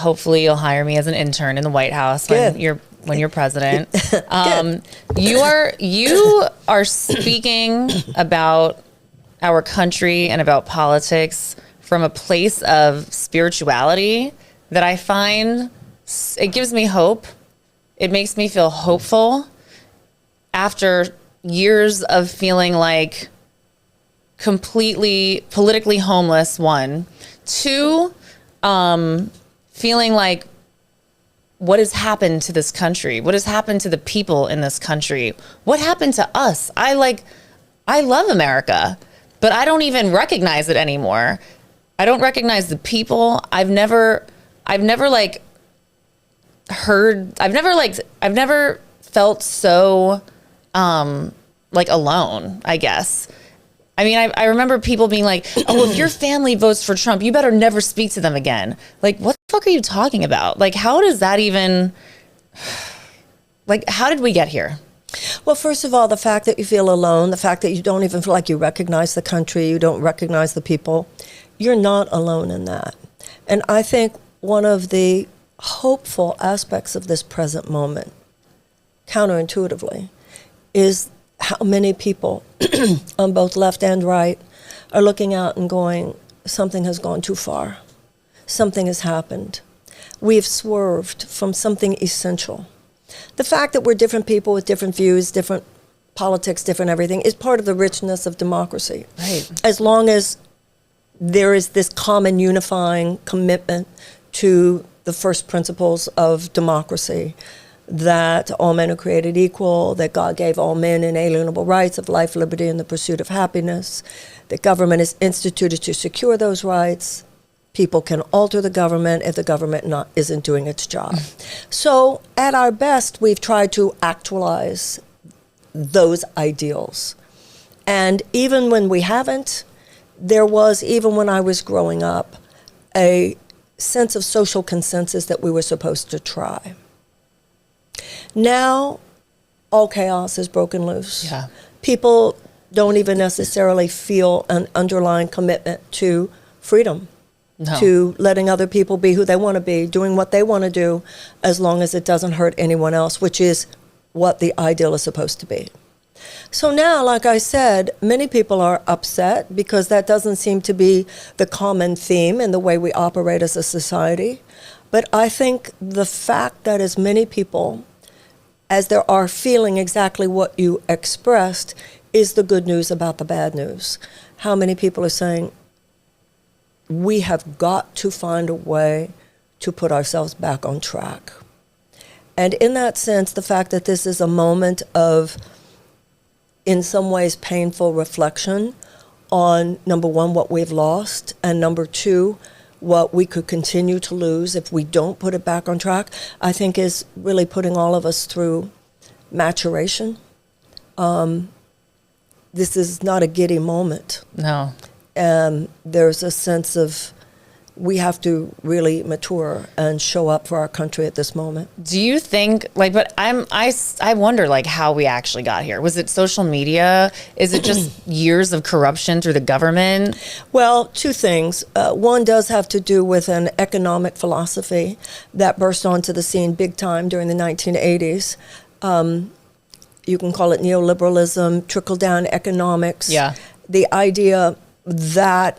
hopefully you'll hire me as an intern in the White House when you're president. You are speaking about our country and about politics from a place of spirituality that I find, it gives me hope. It makes me feel hopeful after years of feeling like completely politically homeless, one. Two, feeling like what has happened to this country? What has happened to the people in this country? What happened to us? I love America, but I don't even recognize it anymore. I don't recognize the people. I've never felt so alone, I guess. I mean, I remember people being like, oh, if your family votes for Trump, you better never speak to them again. Like, what the fuck are you talking about? Like, how does that even, how did we get here? Well, first of all, the fact that you feel alone, the fact that you don't even feel like you recognize the country, you don't recognize the people, you're not alone in that. And I think one of the hopeful aspects of this present moment, counterintuitively, is how many people on both left and right are looking out and going, something has gone too far. Something has happened. We've swerved from something essential. The fact that we're different people with different views, different politics, different everything, is part of the richness of democracy. Right. As long as there is this common unifying commitment to the first principles of democracy, that all men are created equal, that God gave all men inalienable rights of life, liberty, and the pursuit of happiness, that government is instituted to secure those rights. People can alter the government if the government isn't doing its job. So at our best, we've tried to actualize those ideals. And even when we haven't, there was, even when I was growing up, a sense of social consensus that we were supposed to try. Now, all chaos is broken loose. Yeah. People don't even necessarily feel an underlying commitment to freedom, to letting other people be who they want to be, doing what they want to do, as long as it doesn't hurt anyone else, which is what the ideal is supposed to be. So now, like I said, many people are upset because that doesn't seem to be the common theme in the way we operate as a society. But I think the fact that as many people as there are feeling exactly what you expressed is the good news about the bad news. How many people are saying, we have got to find a way to put ourselves back on track. And in that sense, the fact that this is a moment of, in some ways, painful reflection on, number one, what we've lost, and number two, what we could continue to lose if we don't put it back on track, I think is really putting all of us through maturation. This is not a giddy moment. No. There's a sense of we have to really mature and show up for our country at this moment. Do you think, I wonder, how we actually got here? Was it social media? Is it just years of corruption through the government? Well, two things. One does have to do with an economic philosophy that burst onto the scene big time during the 1980s. You can call it neoliberalism, trickle-down economics. Yeah. The idea that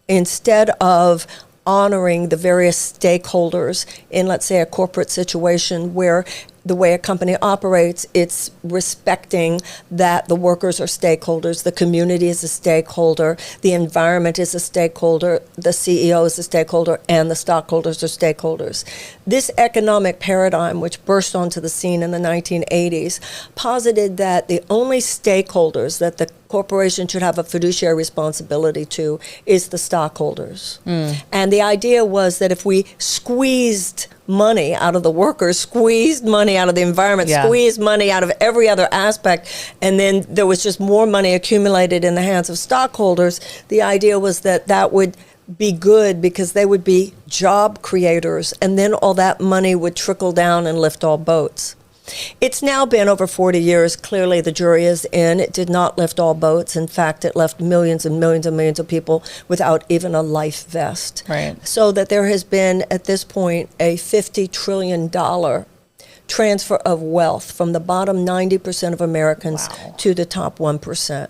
instead of honoring the various stakeholders in, let's say, a corporate situation where the way a company operates, it's respecting that the workers are stakeholders, the community is a stakeholder, the environment is a stakeholder, the CEO is a stakeholder, and the stockholders are stakeholders. This economic paradigm, which burst onto the scene in the 1980s, posited that the only stakeholders that the corporation should have a fiduciary responsibility to is the stockholders. And the idea was that if we squeezed money out of the workers, squeezed money out of the environment, squeezed money out of every other aspect, and then there was just more money accumulated in the hands of stockholders, the idea was that that would be good because they would be job creators, and then all that money would trickle down and lift all boats. It's now been over 40 years. Clearly, the jury is in. It did not lift all boats. In fact, it left millions and millions and millions of people without even a life vest. Right. So that there has been, at this point, a $50 trillion transfer of wealth from the bottom 90% of Americans to the top 1%.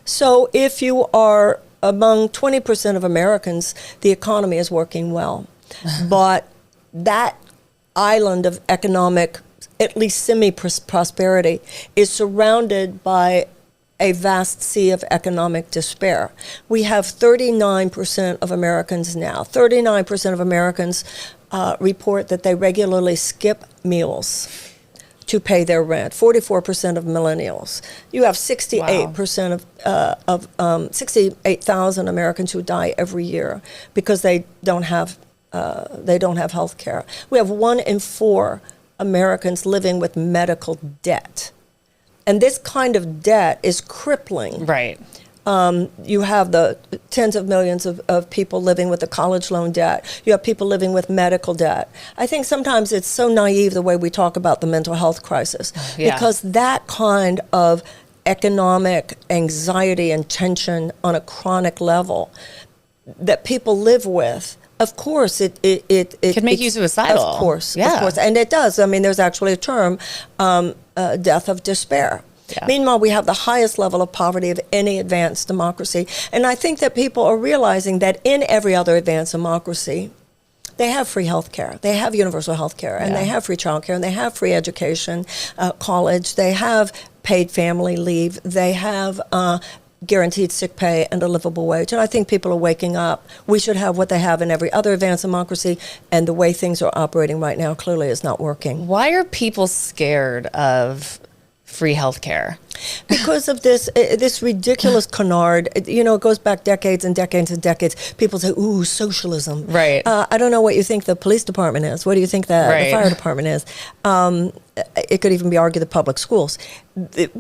So if you are among 20% of Americans, the economy is working well. But that island of economic, at least semi-prosperity, is surrounded by a vast sea of economic despair. We have 39% of Americans now. 39% of Americans report that they regularly skip meals to pay their rent. 44% of millennials. You have 68% of 68,000 Americans who die every year because they don't have health care. We have 1 in 4 Americans living with medical debt. And this kind of debt is crippling. Right. You have the tens of millions of people living with a college loan debt. You have people living with medical debt. I think sometimes it's so naive the way we talk about the mental health crisis, because that kind of economic anxiety and tension on a chronic level that people live with, of course, it could make you suicidal. Of course, and it does. I mean, there's actually a term, death of despair. Yeah. Meanwhile, we have the highest level of poverty of any advanced democracy. And I think that people are realizing that in every other advanced democracy, they have free health care, they have universal health care, and they have free child care, and they have free education, college, they have paid family leave, they have guaranteed sick pay and a livable wage. And I think people are waking up. We should have what they have in every other advanced democracy, and the way things are operating right now clearly is not working. Why are people scared of free health care? Because of this ridiculous canard. You know, it goes back decades and decades and decades. People say, ooh, socialism. Right. I don't know what you think the police department is. What do you think the fire department is? It could even be argued the public schools. If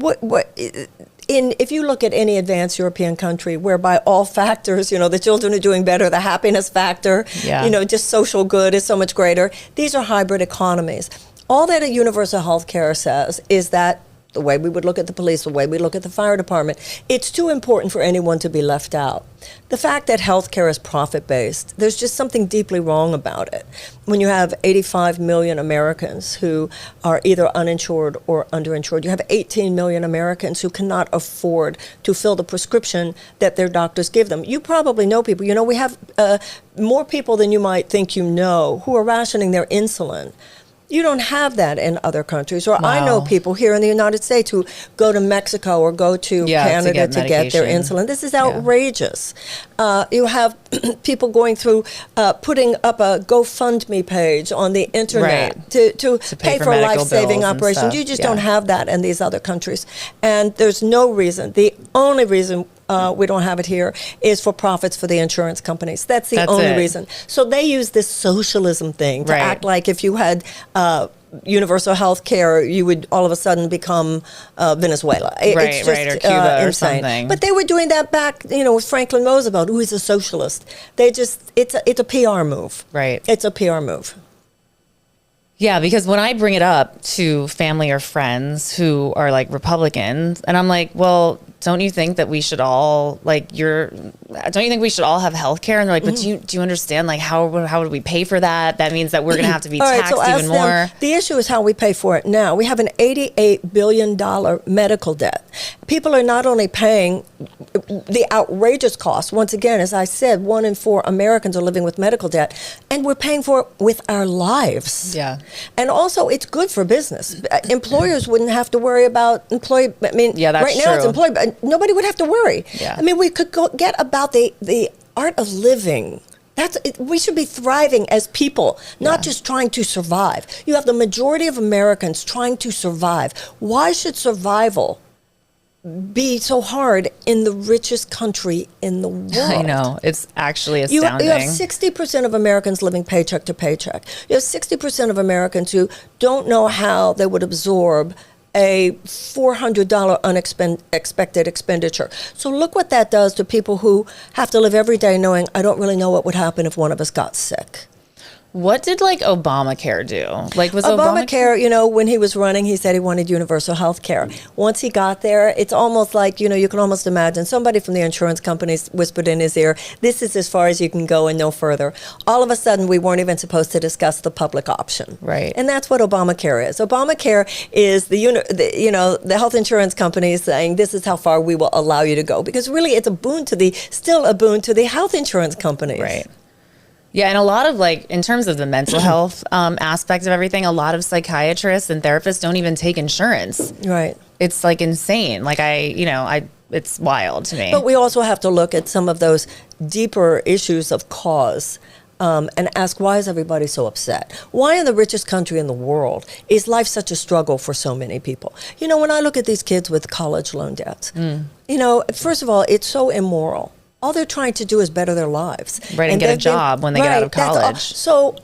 you look at any advanced European country whereby all factors, you know, the children are doing better, the happiness factor, you know, just social good is so much greater. These are hybrid economies. All that a universal health care says is that the way we would look at the police, the way we look at the fire department, it's too important for anyone to be left out. The fact that healthcare is profit-based, there's just something deeply wrong about it. When you have 85 million Americans who are either uninsured or underinsured, you have 18 million Americans who cannot afford to fill the prescription that their doctors give them. You probably know people. You know, we have more people than you might think you know who are rationing their insulin. You don't have that in other countries. Or I know people here in the United States who go to Mexico or go to Canada to get their insulin. This is outrageous. You have people going through putting up a GoFundMe page on the internet to pay for life-saving operations. You just don't have that in these other countries. And there's no reason. The only reason we don't have it here is for profits for the insurance companies. That's the only reason. So they use this socialism thing to act like if you had universal health care, you would all of a sudden become Venezuela. It's just, or Cuba insane. Or something. But they were doing that back, you know, with Franklin Roosevelt, who is a socialist. It's a PR move. Right. It's a PR move. Yeah, because when I bring it up to family or friends who are like Republicans, and I'm like, well, don't you think that we should all don't you think we should all have health care? And they're like, but do you understand, like, how would we pay for that? That means that we're going to have to be taxed even more. The issue is how we pay for it now. We have an $88 billion medical debt. People are not only paying the outrageous cost. Once again, as I said, 1 in 4 Americans are living with medical debt, and we're paying for it with our lives. Yeah. And also, it's good for business. Employers wouldn't have to worry about that's right now it's employee, but nobody would have to worry. Yeah. I mean, we could get about the art of living. We should be thriving as people, not just trying to survive. You have the majority of Americans trying to survive. Why should survival be so hard in the richest country in the world? I know. It's actually astounding. You have 60% of Americans living paycheck to paycheck. You have 60% of Americans who don't know how they would absorb a $400 unexpected expenditure. So look what that does to people who have to live every day knowing, I don't really know what would happen if one of us got sick. What did like Obamacare do? Like was Obamacare, you know, when he was running, he said he wanted universal health care. Once he got there, it's almost like, you know, you can almost imagine somebody from the insurance companies whispered in his ear, this is as far as you can go and no further. All of a sudden, we weren't even supposed to discuss the public option. Right. And that's what Obamacare is. Obamacare is the health insurance companies saying this is how far we will allow you to go, because really it's still a boon to the health insurance companies. Right. Yeah, and a lot of like, in terms of the mental health aspect of everything, a lot of psychiatrists and therapists don't even take insurance. Right. It's like insane. Like it's wild to me. But we also have to look at some of those deeper issues of cause and ask, why is everybody so upset? Why in the richest country in the world is life such a struggle for so many people? You know, when I look at these kids with college loan debts, you know, first of all, it's so immoral. All they're trying to do is better their lives. Right, and get a job when they get out of college. So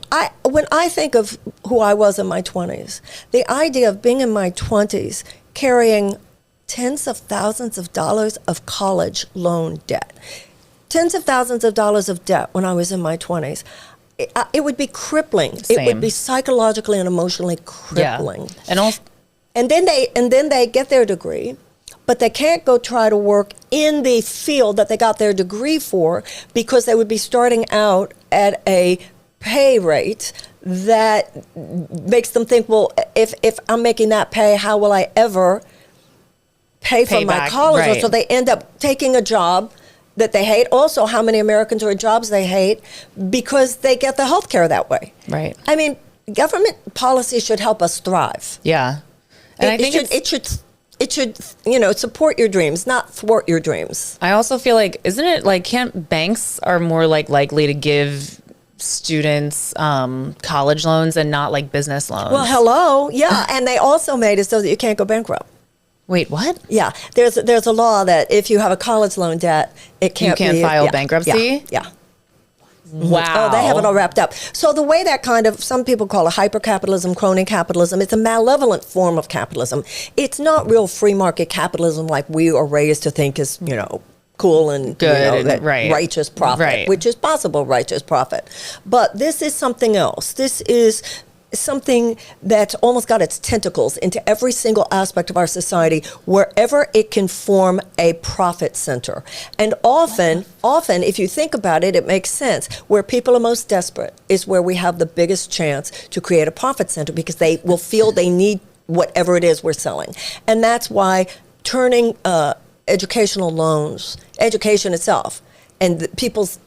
when I think of who I was in my 20s, the idea of being in my 20s carrying tens of thousands of dollars of college loan debt, tens of thousands of dollars of debt when I was in my 20s, it would be crippling. Same. It would be psychologically and emotionally crippling. Yeah. And then they get their degree, but they can't go try to work in the field that they got their degree for, because they would be starting out at a pay rate that makes them think, well, if I'm making that pay, how will I ever pay for my college? Right. So they end up taking a job that they hate. Also, how many Americans are in jobs they hate because they get the health care that way. Right. I mean, government policy should help us thrive. Yeah. And I think it should, you know, support your dreams, not thwart your dreams. I also feel like, isn't it like, can't banks are more like likely to give students college loans and not like business loans? Well, hello. Yeah. And they also made it so that you can't go bankrupt. Wait, what? Yeah. There's a law that if you have a college loan debt, you can't file bankruptcy? Yeah. Wow. Oh, they have it all wrapped up. So the way that kind of, some people call it hyper-capitalism, crony capitalism, it's a malevolent form of capitalism. It's not real free market capitalism like we are raised to think is, you know, cool and good, you know, that right. righteous profit, which is possible righteous profit. But this is something else. This is something that's almost got its tentacles into every single aspect of our society, wherever it can form a profit center. And often, if you think about it, it makes sense. Where people are most desperate is where we have the biggest chance to create a profit center, because they will feel they need whatever it is we're selling. And that's why turning educational loans, education itself, and people's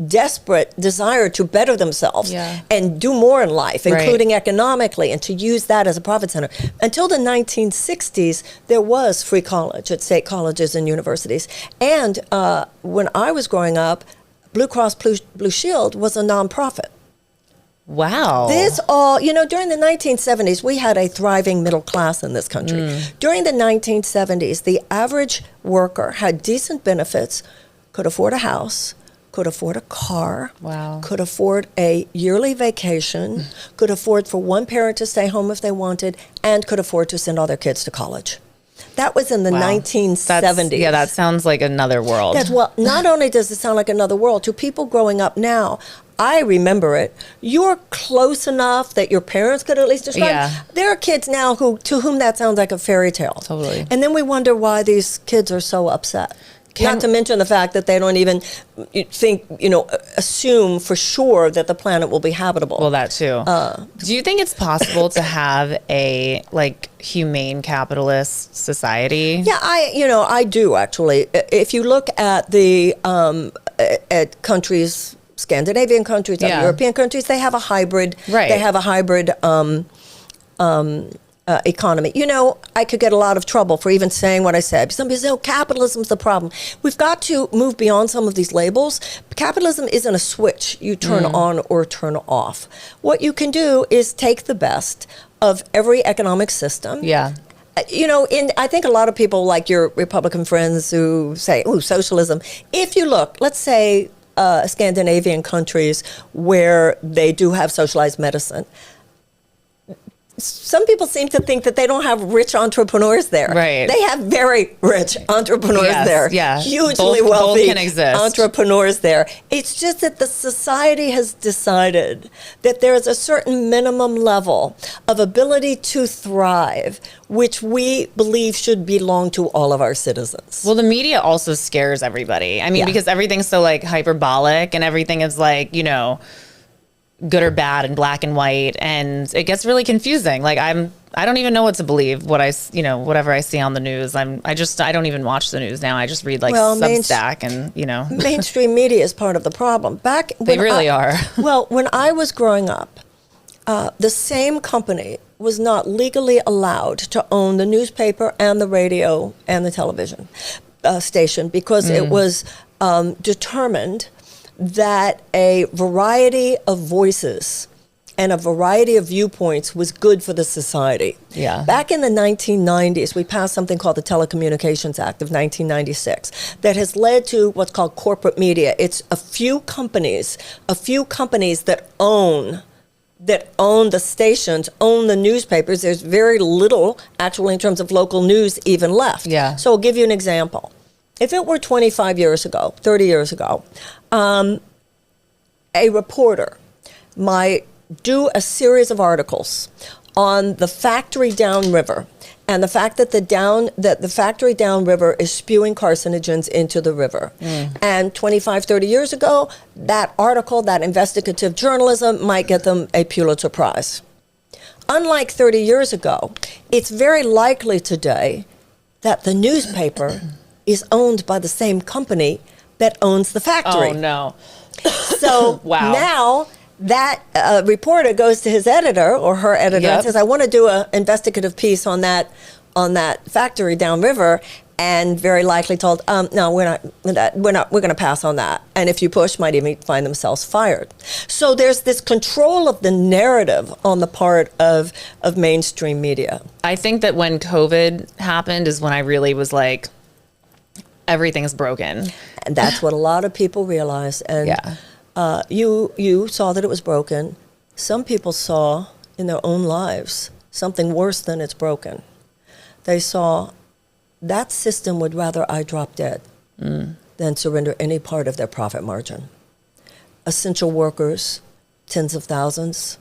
desperate desire to better themselves and do more in life, including economically, and to use that as a profit center. Until the 1960s, there was free college at state colleges and universities. And when I was growing up, Blue Cross Blue Shield was a nonprofit. Wow. This all, you know, during the 1970s, we had a thriving middle class in this country. During the 1970s, the average worker had decent benefits, could afford a house, could afford a car, could afford a yearly vacation, could afford for one parent to stay home if they wanted, and could afford to send all their kids to college. That was in the 1970s. That sounds like another world. Well, not only does it sound like another world, to people growing up now, I remember it. You're close enough that your parents could at least describe. Yeah. There are kids now to whom that sounds like a fairy tale. Totally. And then we wonder why these kids are so upset. Not to mention the fact that they don't even assume for sure that the planet will be habitable. Well, that too. Do you think it's possible to have a humane capitalist society? Yeah, I do actually. If you look at the at countries, Scandinavian countries, other European countries, they have a hybrid. Right. They have a hybrid economy. You know, I could get a lot of trouble for even saying what I said. Some people say, oh, capitalism's the problem. We've got to move beyond some of these labels. Capitalism isn't a switch you turn on or turn off. What you can do is take the best of every economic system. Yeah. You know, I think a lot of people, like your Republican friends who say, oh, socialism. If you look, let's say Scandinavian countries where they do have socialized medicine, some people seem to think that they don't have rich entrepreneurs there. Right. They have very rich entrepreneurs there. Yeah. Hugely Both wealthy can exist. entrepreneurs there. It's just that the society has decided that there is a certain minimum level of ability to thrive, which we believe should belong to all of our citizens. Well, the media also scares everybody. I mean, because everything's so like hyperbolic and everything is like, you know, good or bad and black and white, and it gets really confusing. Like I don't even know what to believe. Whatever I see on the news, I don't even watch the news now. I just read like Substack and mainstream media is part of the problem. They really are. Well, when I was growing up, the same company was not legally allowed to own the newspaper and the radio and the television station because it was determined that a variety of voices and a variety of viewpoints was good for the society. Yeah. Back in the 1990s, we passed something called the Telecommunications Act of 1996 that has led to what's called corporate media. It's a few companies that own the stations, own the newspapers. There's very little actually in terms of local news even left. Yeah. So I'll give you an example. If it were 25 years ago, 30 years ago, a reporter might do a series of articles on the factory downriver and the fact that the factory downriver is spewing carcinogens into the river. And 25, 30 years ago, that article, that investigative journalism might get them a Pulitzer Prize. Unlike 30 years ago, it's very likely today that the newspaper is owned by the same company that owns the factory. Oh, no. So wow. Now that reporter goes to his editor or her editor and says, I want to do an investigative piece on that factory downriver, and very likely told, no, we're going to pass on that. And if you push, might even find themselves fired. So there's this control of the narrative on the part of mainstream media. I think that when COVID happened is when I really was like, everything's broken. And that's what a lot of people realized. And you saw that it was broken. Some people saw in their own lives something worse than it's broken. They saw that system would rather I drop dead than surrender any part of their profit margin. Essential workers, tens of thousands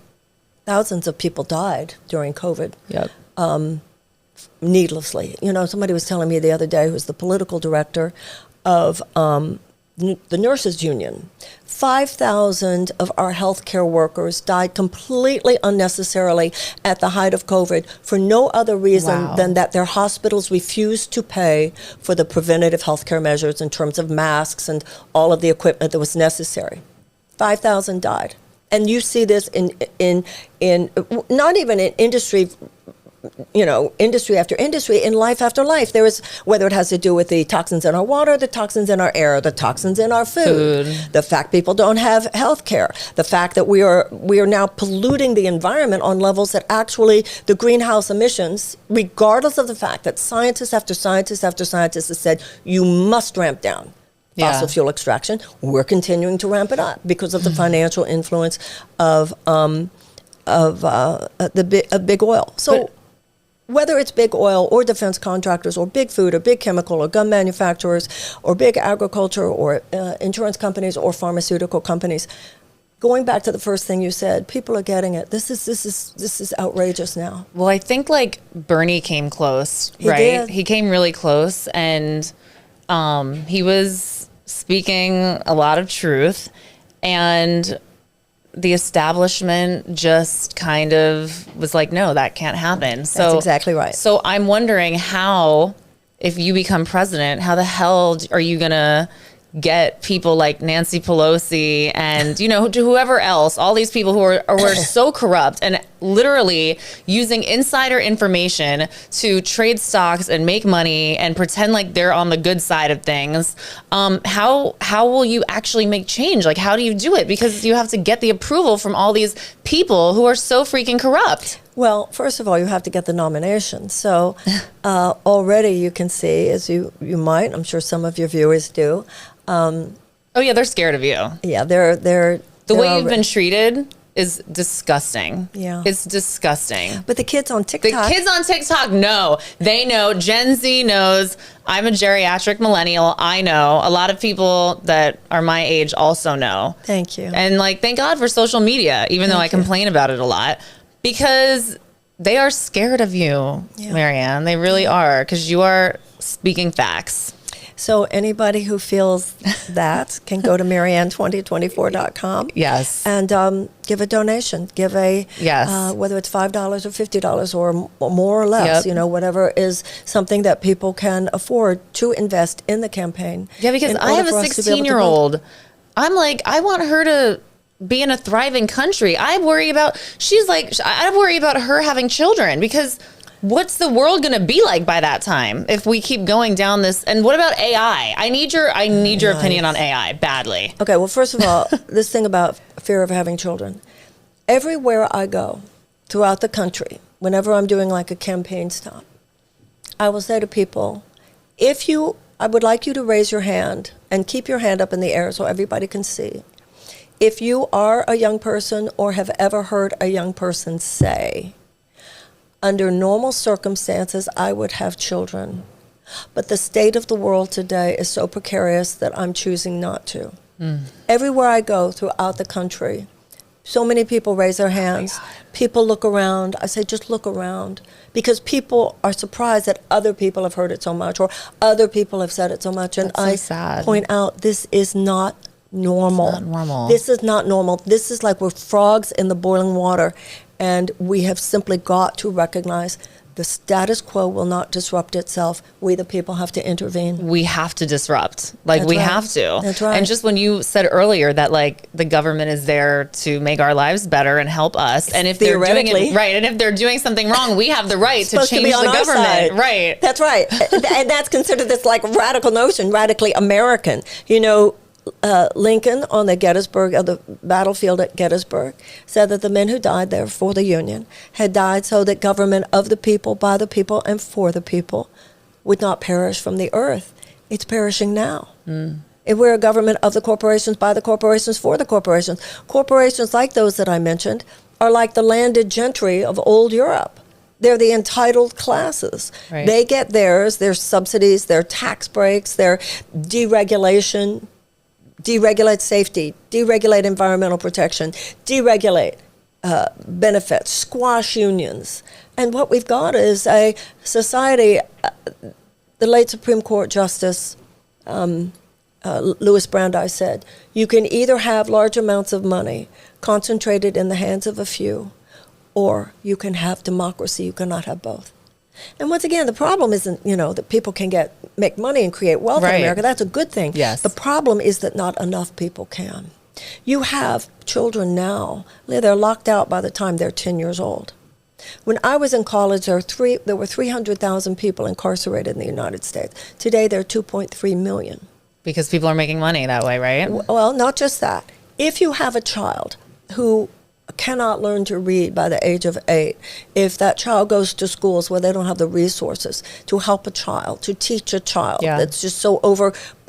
of people died during COVID. Yep. Needlessly. You know, somebody was telling me the other day, who's the political director of the nurses union, 5,000 of our healthcare workers died completely unnecessarily at the height of COVID for no other reason than that their hospitals refused to pay for the preventative healthcare measures in terms of masks and all of the equipment that was necessary. 5,000 died. And you see this in not even in industry, industry after industry, in life after life. There is, whether it has to do with the toxins in our water, the toxins in our air, the toxins in our food, the fact people don't have health care, the fact that we are now polluting the environment on levels that actually the greenhouse emissions, regardless of the fact that scientists after scientists after scientists have said, you must ramp down fossil fuel extraction, we're continuing to ramp it up because of the financial influence of big oil. So whether it's big oil or defense contractors or big food or big chemical or gun manufacturers or big agriculture or insurance companies or pharmaceutical companies, going back to the first thing you said, people are getting it. This is outrageous now. Well, I think like Bernie came close, He right? did. He came really close, and he was speaking a lot of truth, and the establishment just kind of was like, no, that can't happen. So That's exactly right. So I'm wondering how, if you become president, how the hell are you going to get people like Nancy Pelosi and, whoever else, all these people who are so corrupt and literally using insider information to trade stocks and make money and pretend like they're on the good side of things. How will you actually make change? Like, how do you do it? Because you have to get the approval from all these people who are so freaking corrupt. Well, first of all, you have to get the nomination. So already you can see, as you might, I'm sure some of your viewers do. Oh yeah, they're scared of you. Yeah, they're the way you've been treated is disgusting. Yeah. It's disgusting. But the kids on TikTok. The kids on TikTok know. They know. Gen Z knows. I'm a geriatric millennial. I know. A lot of people that are my age also know. Thank you. And like, thank God for social media, even though I complain about it a lot, because they are scared of you, Marianne. They really are, because you are speaking facts. So anybody who feels that can go to Marianne2024.com. Yes. And give a donation. Give a, whether it's $5 or $50 or more or less, whatever is something that people can afford to invest in the campaign. Yeah, because I have a 16-year-old. I'm like, I want her to be in a thriving country. I worry about her having children, because what's the world going to be like by that time if we keep going down this? And what about AI? I need your opinion on AI badly. Okay, well, first of all, this thing about fear of having children. Everywhere I go throughout the country, whenever I'm doing like a campaign stop, I will say to people, I would like you to raise your hand and keep your hand up in the air so everybody can see. If you are a young person or have ever heard a young person say, under normal circumstances, I would have children, but the state of the world today is so precarious that I'm choosing not to. Everywhere I go throughout the country, so many people raise their hands. People look around. I say, just look around, because people are surprised that other people have heard it so much or other people have said it so much. And That's so sad. Point out, this is not normal. It's not normal. This is not normal. This is like we're frogs in the boiling water. And we have simply got to recognize the status quo will not disrupt itself. We, the people, have to intervene. We have to disrupt. We have to. That's right. And just when you said earlier that like the government is there to make our lives better and help us, and if they're doing it right, and if they're doing something wrong, we have the right to change the government. Right. That's right. And that's considered this like radical notion, radically American. Lincoln on the battlefield at Gettysburg said that the men who died there for the Union had died so that government of the people, by the people, and for the people would not perish from the earth. It's perishing now. If we're a government of the corporations, by the corporations, for the corporations. Corporations like those that I mentioned are like the landed gentry of old Europe. They're the entitled classes. Right. They get theirs, their subsidies, their tax breaks, their deregulation, deregulate safety, deregulate environmental protection, deregulate benefits, squash unions. And what we've got is a society, the late Supreme Court Justice Louis Brandeis said, you can either have large amounts of money concentrated in the hands of a few, or you can have democracy. You cannot have both. And once again, the problem isn't, that people can make money and create wealth in America. That's a good thing. Yes. The problem is that not enough people can. You have children now, they're locked out by the time they're 10 years old. When I was in college, there were 300,000 people incarcerated in the United States. Today, there are 2.3 million. Because people are making money that way, right? Well, not just that. If you have a child who cannot learn to read by the age of 8, if that child goes to schools where they don't have the resources to help a child, to teach a child that's just so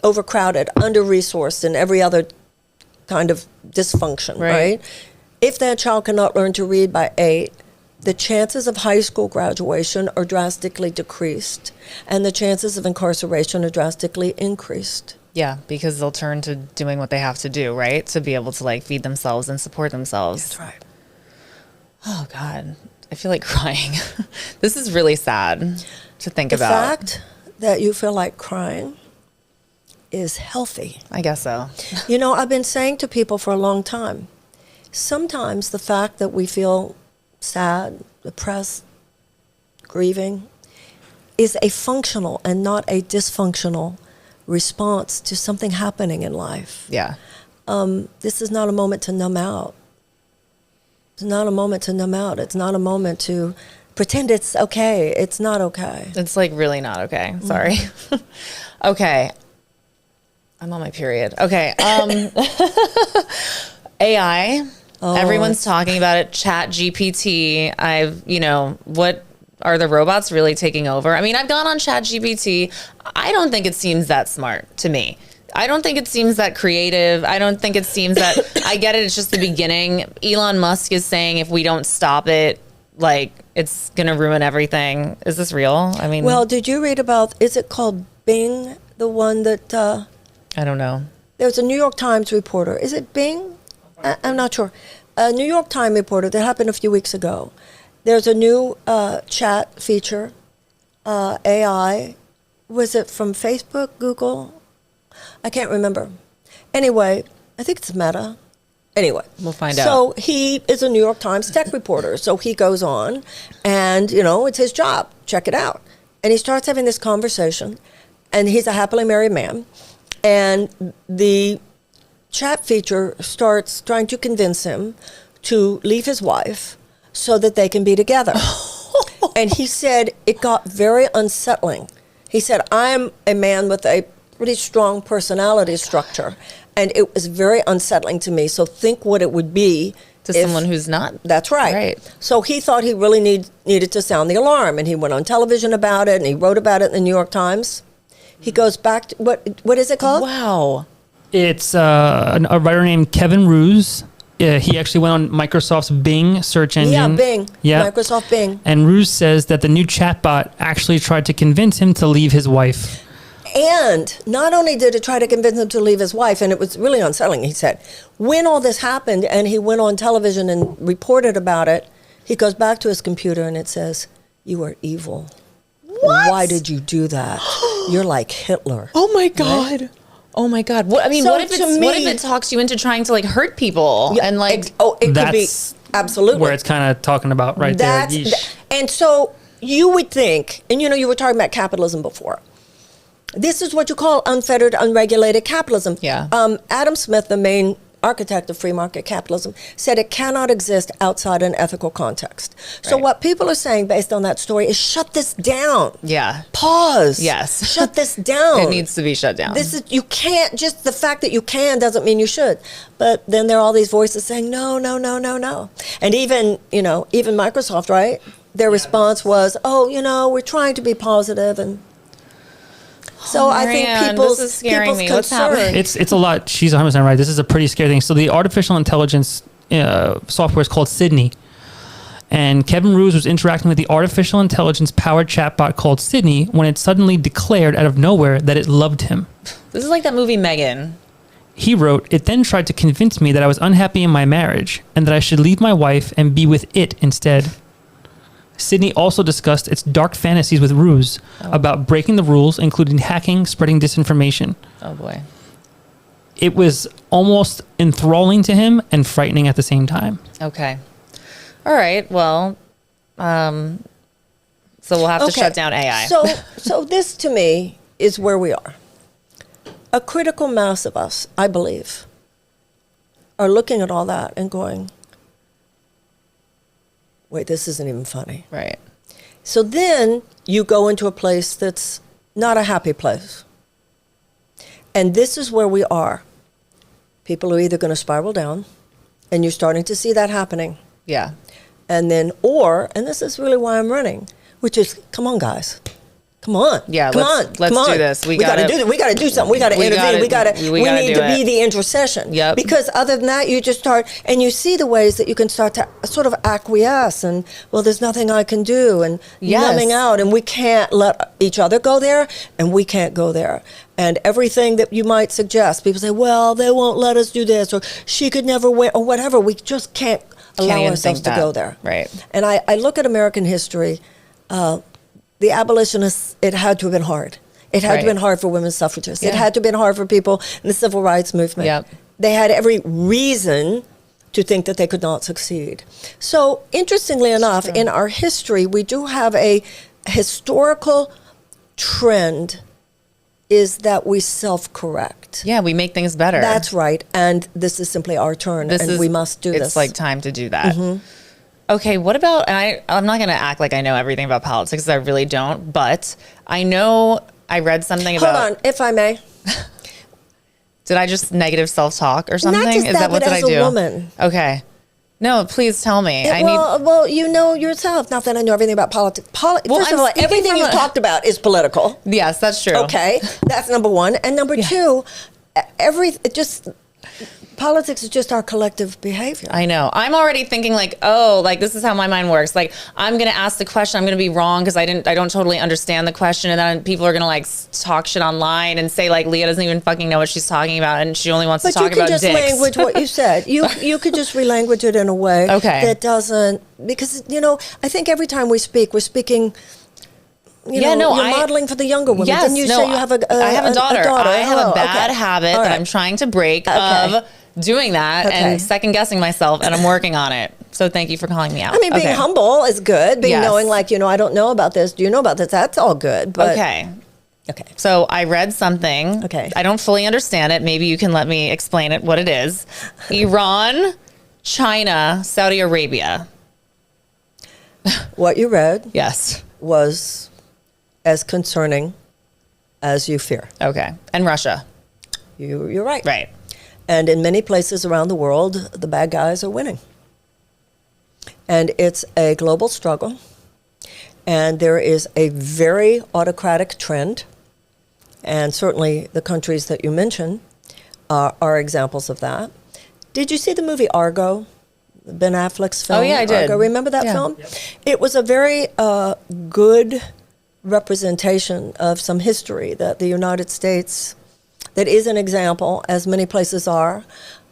overcrowded, under-resourced, and every other kind of dysfunction, right? If that child cannot learn to read by 8, the chances of high school graduation are drastically decreased, and the chances of incarceration are drastically increased. Yeah, because they'll turn to doing what they have to do, right? To be able to feed themselves and support themselves. That's right. Oh, God. I feel like crying. This is really sad to think about. The fact that you feel like crying is healthy. I guess so. I've been saying to people for a long time, sometimes the fact that we feel sad, depressed, grieving, is a functional and not a dysfunctional response to something happening in life. Yeah. This is not a moment to numb out. It's not a moment to numb out. It's not a moment to pretend it's okay. It's not okay. It's really not okay. Sorry. Okay. I'm on my period. Okay. AI. Everyone's talking about it. Chat GPT. What are the robots really taking over? I mean, I've gone on Chat GPT. I don't think it seems that smart to me. I don't think it seems that creative. I don't think it seems that, I get it. It's just the beginning. Elon Musk is saying if we don't stop it, like, it's going to ruin everything. Is this real? I mean, well, did you read about, is it called Bing? The one that, I don't know. There's a New York Times reporter. Is it Bing? I'm not sure. A New York Times reporter, that happened a few weeks ago. There's a new chat feature, AI. Was it from Facebook, Google? I can't remember. Anyway, I think it's Meta. Anyway. We'll find out. So he is a New York Times tech reporter. So he goes on and, you know, it's his job. Check it out. And he starts having this conversation. And he's a happily married man. And the chat feature starts trying to convince him to leave his wife so that they can be together. And he said it got very unsettling. He said, I'm a man with a pretty strong personality structure, and it was very unsettling to me. So think what it would be to someone who's not. That's right. Right. So he thought he really needed to sound the alarm, and he went on television about it, and he wrote about it in the New York Times. He goes back to, what is it called? Wow. It's a writer named Kevin Roose. He actually went on Microsoft's Bing search engine. Yeah, Bing. Yeah. Microsoft Bing. And Roose says that the new chatbot actually tried to convince him to leave his wife. And not only did it try to convince him to leave his wife, and it was really unsettling, he said, when all this happened and he went on television and reported about it, he goes back to his computer and it says, "You are evil. What? Why did you do that? You're like Hitler." Oh my God. Right? Oh my God. What, I mean, So what if it talks you into trying to like hurt people and like, it could be absolutely where it's kind of talking about right there. And so you would think, and you know, you were talking about capitalism before. This is what you call unfettered, unregulated capitalism. Yeah. Adam Smith, the main architect of free market capitalism, said it cannot exist outside an ethical context. So Right. what people are saying based on that story is shut this down. Yeah. Pause. Yes. Shut this down. It needs to be shut down. This is, you can't, just the fact that you can doesn't mean you should. But then there are all these voices saying, no, no, no, no, no. And even, you know, even Microsoft, right? Their response was, oh, you know, we're trying to be positive. And so I think people's concern. It's a lot. She's 100% right. This is a pretty scary thing. So the artificial intelligence software is called Sydney. And Kevin Roose was interacting with the artificial intelligence powered chatbot called Sydney when it suddenly declared out of nowhere that it loved him. This is like that movie Megan. He wrote, "It then tried to convince me that I was unhappy in my marriage and that I should leave my wife and be with it instead." Sydney also discussed its dark fantasies with Roose about breaking the rules, including hacking, spreading disinformation. Oh boy. It was almost enthralling to him and frightening at the same time. Okay. All right. Well, so we'll have to shut down AI. So this to me is where we are. A critical mass of us, I believe, are looking at all that and going, wait, this isn't even funny. Right. So then you go into a place that's not a happy place. And this is where we are. People are either going to spiral down, and you're starting to see that happening. Yeah. And then, and this is really why I'm running, which is, come on, guys. Come on. Yeah, let's do this. We gotta do this. We gotta do something. We gotta intervene. We need to be the intercession. Yep. Because other than that, you just start, and you see the ways that you can start to sort of acquiesce, and well, there's nothing I can do, and numbing out, and we can't let each other go there, and we can't go there. And everything that you might suggest, people say, well, they won't let us do this, or she could never win, or whatever. We just can't allow ourselves to go there. Right. And I look at American history. The abolitionists, it had to have been hard. It had to have been hard for women's suffragists. Yeah. It had to have been hard for people in the civil rights movement. Yep. They had every reason to think that they could not succeed. So, interestingly enough, in our history, we do have a historical trend is that we self-correct. Yeah, we make things better. That's right. And this is simply our turn, we must do this. It's like time to do that. Mm-hmm. Okay, what about, and I'm not going to act like I know everything about politics, because I really don't, but I know I read something about... Hold on, if I may. Did I just negative self-talk or something? Not just Is that, what but did as I do? a woman. Okay. No, please tell me. Well, you know yourself. Not that I know everything about politics. First of all, everything you talked about is political. Yes, that's true. Okay, that's number one. And number two, politics is just our collective behavior. I know. I'm already thinking like, oh, like this is how my mind works. Like I'm going to ask the question. I'm going to be wrong because I don't totally understand the question. And then people are going to like talk shit online and say like, Leah doesn't even fucking know what she's talking about. And she only wants to talk about dicks. But you can just language what you said. You could just relanguage it in a way that doesn't, because, I think every time we speak, we're speaking... you're modeling for the younger women. Yes, Didn't you say you have a I have a daughter. I have a bad habit All that right. I'm trying to break of doing that and second guessing myself, and I'm working on it. So thank you for calling me out. I mean, being humble is good. Knowing like, I don't know about this. Do you know about this? That's all good. But Okay. So I read something. Okay. I don't fully understand it. Maybe you can let me explain it, what it is. Iran, China, Saudi Arabia. What you read Yes. was as concerning as you fear. Okay. And Russia. You're right. Right. And in many places around the world, the bad guys are winning. And it's a global struggle. And there is a very autocratic trend. And certainly the countries that you mentioned are examples of that. Did you see the movie Argo? Ben Affleck's film? Oh, yeah, I did. Argo. Remember that film? Yep. It was a very good representation of some history that the United States... that is an example, as many places are,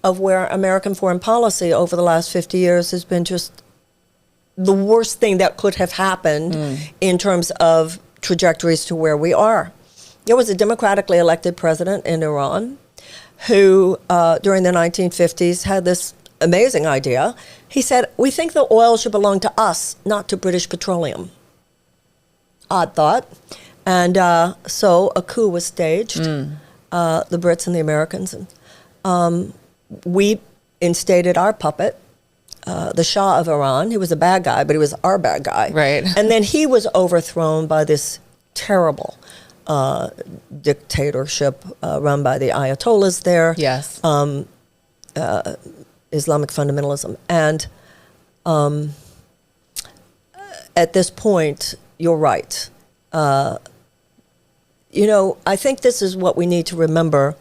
of where American foreign policy over the last 50 years has been just the worst thing that could have happened in terms of trajectories to where we are. There was a democratically elected president in Iran who, during the 1950s, had this amazing idea. He said, "We think the oil should belong to us, not to British Petroleum." Odd thought. And so a coup was staged. The Brits and the Americans. And we instated our puppet, the Shah of Iran. He was a bad guy, but he was our bad guy. Right. And then he was overthrown by this terrible dictatorship run by the Ayatollahs there. Yes. Islamic fundamentalism. And at this point, you're right. I think this is what we need to remember,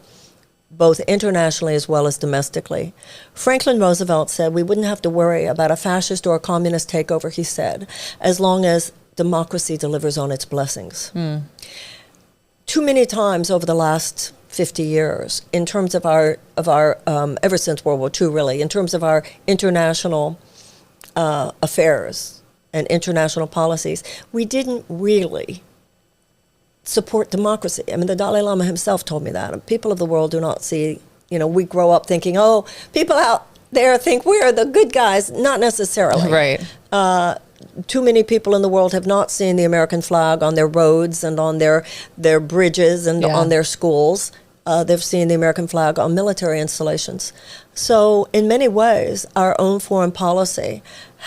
both internationally as well as domestically. Franklin Roosevelt said we wouldn't have to worry about a fascist or a communist takeover, he said, as long as democracy delivers on its blessings. Too many times over the last 50 years, in terms of our ever since World War II, really, in terms of our international affairs and international policies, we didn't really support democracy. I mean, the Dalai Lama himself told me that. And people of the world do not see, we grow up thinking, oh, people out there think we're the good guys. Not necessarily. Right. Too many people in the world have not seen the American flag on their roads and on their bridges and on their schools. They've seen the American flag on military installations. So in many ways, our own foreign policy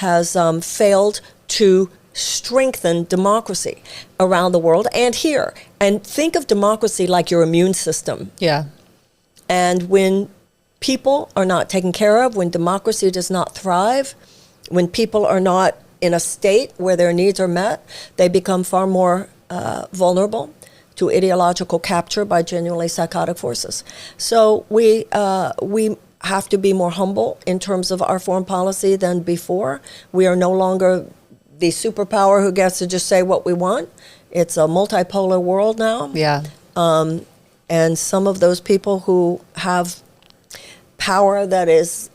has failed to strengthen democracy around the world and here. And think of democracy like your immune system. Yeah. And when people are not taken care of, when democracy does not thrive, when people are not in a state where their needs are met, they become far more vulnerable to ideological capture by genuinely psychotic forces. So we have to be more humble in terms of our foreign policy than before. We are no longer the superpower who gets to just say what we want. It's a multipolar world now. Yeah. And some of those people who have power that is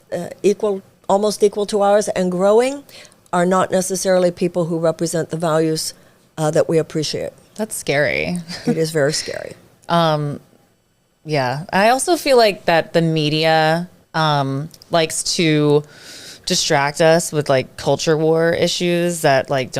almost equal to ours and growing are not necessarily people who represent the values that we appreciate. That's scary. It is very scary. Yeah. I also feel like that the media likes to distract us with like culture war issues that like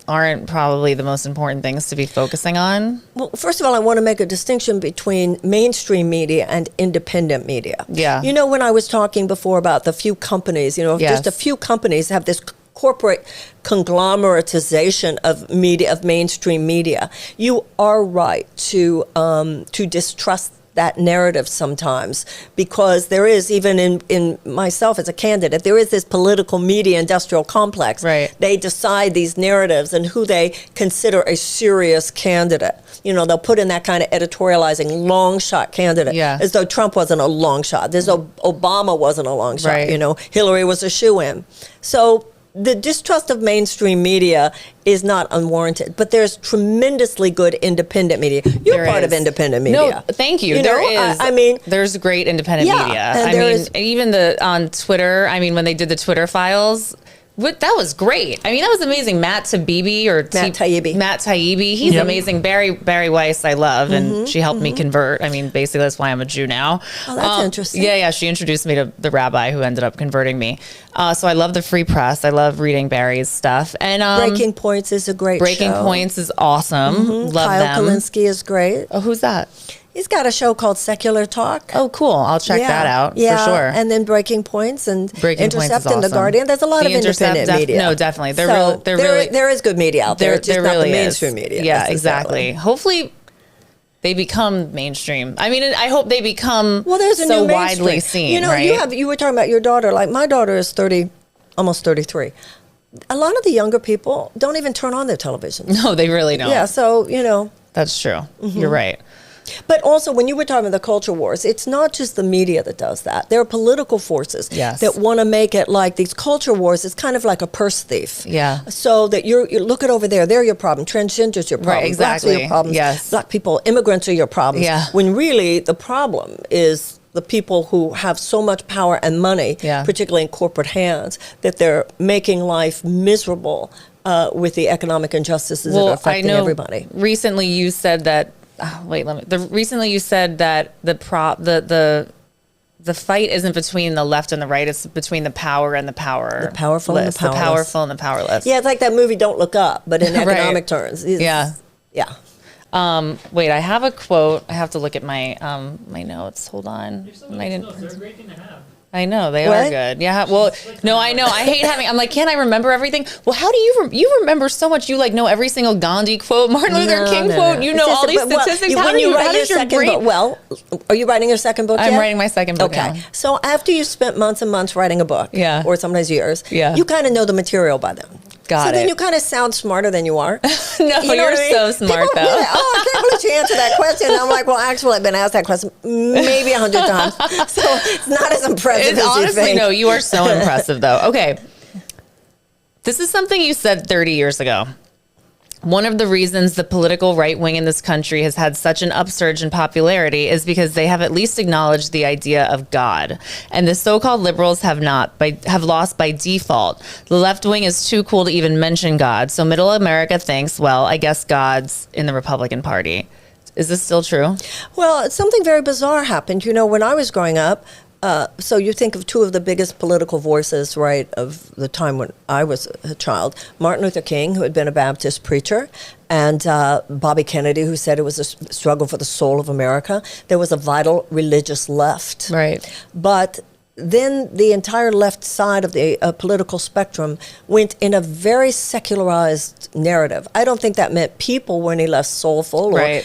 aren't probably the most important things to be focusing on. Well, first of all, I want to make a distinction between mainstream media and independent media. Yeah. When I was talking before about the few companies, just a few companies have this corporate conglomeratization of media, of mainstream media. You are right to distrust that narrative sometimes, because there is, even in myself as a candidate, there is this political media industrial complex. Right. They decide these narratives and who they consider a serious candidate. You know, they'll put in that kind of editorializing long shot candidate, as though Trump wasn't a long shot, as though Obama wasn't a long shot. Right. You know, Hillary was a shoo-in. So the distrust of mainstream media is not unwarranted, but there's tremendously good independent media. You're part of independent media. No, thank you. There is. I mean, there's great independent media. I mean, even on Twitter. I mean, when they did the Twitter files, that was great. I mean, that was amazing. Matt Taibbi. He's amazing. Barry Weiss, I love, and she helped me convert. I mean, basically, that's why I'm a Jew now. Oh, that's interesting. Yeah. She introduced me to the rabbi who ended up converting me. So I love the free press. I love reading Barry's stuff. And Breaking Points is a great show. Breaking Points is awesome. Love Kyle them. Kalinske is great. Oh, who's that? He's got a show called Secular Talk. Oh, cool. I'll check that out for sure. And then Breaking Points and Breaking Intercept Points is and The awesome. Guardian. There's a lot of independent media. No, definitely. There is good media out there. It's just not the mainstream media. Yeah, exactly. Hopefully they become mainstream. I mean, I hope they become there's a so new widely seen. You know, right? you were talking about your daughter. Like, my daughter is 30, almost 33. A lot of the younger people don't even turn on their television. No, they really don't. Yeah, so, you know. That's true. You're right. But also, when you were talking about the culture wars, it's not just the media that does that. There are political forces that want to make it like these culture wars. It's kind of like a purse thief. Yeah. So that you look at over there, they're your problem. Transgenders your problem. Right, exactly. Blacks are your problem. Yes. Black people, immigrants are your problem. Yeah. When really the problem is the people who have so much power and money, particularly in corporate hands, that they're making life miserable with the economic injustices that are affecting everybody. Recently, you said that. Recently you said that the fight isn't between the left and the right; it's between the power and the power. The powerful and the powerless. The powerful and the powerless. Yeah, it's like that movie "Don't Look Up," but in economic terms. Yeah. Wait, I have a quote. I have to look at my my notes. Hold on. They're a great thing to have. I know they are good. Yeah. Well, no, I know. I hate having. I'm like, can't I remember everything? Well, how do you you remember so much? You like know every single Gandhi quote, Martin Luther King quote. You know all these statistics. How does your brain? Well, are you writing your second book? I'm yet? writing my second book. Okay. Now. So after you spent months and months writing a book, or sometimes years, you kind of know the material by then. Got it. Then you kind of sound smarter than you are. No, you're so smart, though. Like, I can't believe you answered that question. And I'm like, well, actually, I've been asked that question maybe 100 times. So it's not as impressive as you think. No, you are so impressive, though. Okay. This is something you said 30 years ago. One of the reasons the political right wing in this country has had such an upsurge in popularity is because they have at least acknowledged the idea of God. And the so-called liberals have lost by default. The left wing is too cool to even mention God. So middle America thinks, well, I guess God's in the Republican Party. Is this still true? Well, something very bizarre happened. You know, when I was growing up, so you think of two of the biggest political voices, right, of the time when I was a child, Martin Luther King, who had been a Baptist preacher, and Bobby Kennedy, who said it was a struggle for the soul of America. There was a vital religious left. Right. But then the entire left side of the political spectrum went in a very secularized narrative. I don't think that meant people were any less soulful or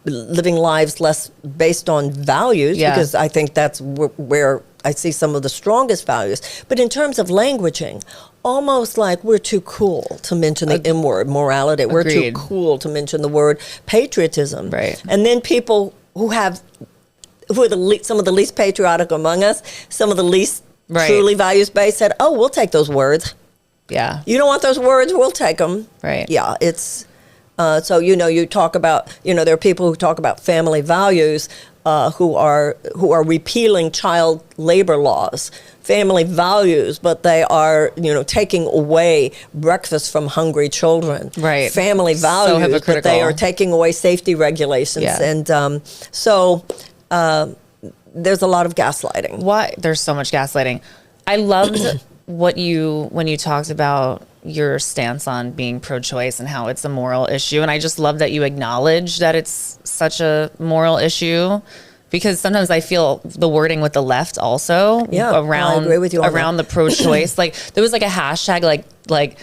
living lives less based on values, because I think that's where I see some of the strongest values. But in terms of languaging, almost like we're too cool to mention the M word, morality. Agreed. We're too cool to mention the word patriotism. Right. And then people who are some of the least patriotic among us, some of the least truly values-based said, oh, we'll take those words. Yeah. You don't want those words? We'll take them. Right. Yeah, it's... So, you know, you talk about, you know, there are people who talk about family values who are repealing child labor laws, family values, but they are, you know, taking away breakfast from hungry children. Right. Family values, so hypocritical. but they are taking away safety regulations. Yeah. And there's a lot of gaslighting. Why? There's so much gaslighting. I loved when you talked about your stance on being pro-choice and how it's a moral issue. And I just love that you acknowledge that it's such a moral issue, because sometimes I feel the wording with the left also around, I agree with you on around the pro-choice. Like there was like a hashtag like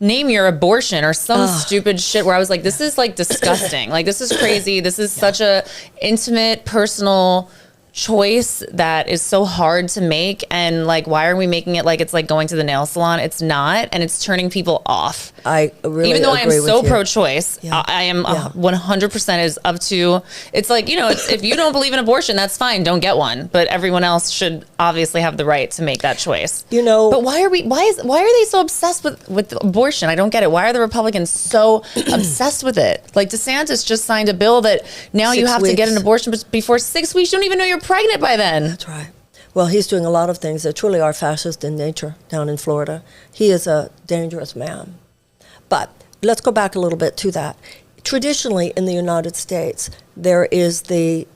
name your abortion or some stupid shit where I was like, this is like disgusting. Like, this is crazy. This is such a intimate, personal choice that is so hard to make. And like, why are we making it like it's like going to the nail salon? It's not. And it's turning people off. I really Even though I am agree so with you. pro-choice, I am 100% is up to, it's like, you know, it's, if you don't believe in abortion, that's fine. Don't get one. But everyone else should obviously have the right to make that choice. You know, but why are they so obsessed with abortion? I don't get it. Why are the Republicans so obsessed with it? Like, DeSantis just signed a bill that now you have to get an abortion before 6 weeks. You don't even know you're pregnant by then. That's right. Well, he's doing a lot of things that truly are fascist in nature down in Florida. He is a dangerous man. But let's go back a little bit to that. Traditionally, in the United States, there is the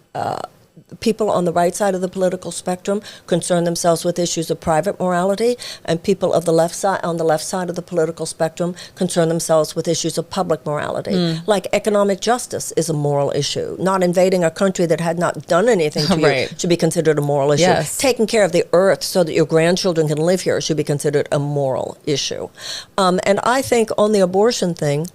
people on the right side of the political spectrum concern themselves with issues of private morality, and people of the left side, on the left side of the political spectrum, concern themselves with issues of public morality. Like economic justice is a moral issue. Not invading a country that had not done anything to you should be considered a moral issue. Yes. Taking Care of the earth so that your grandchildren can live here should be considered a moral issue. And I think on the abortion thing,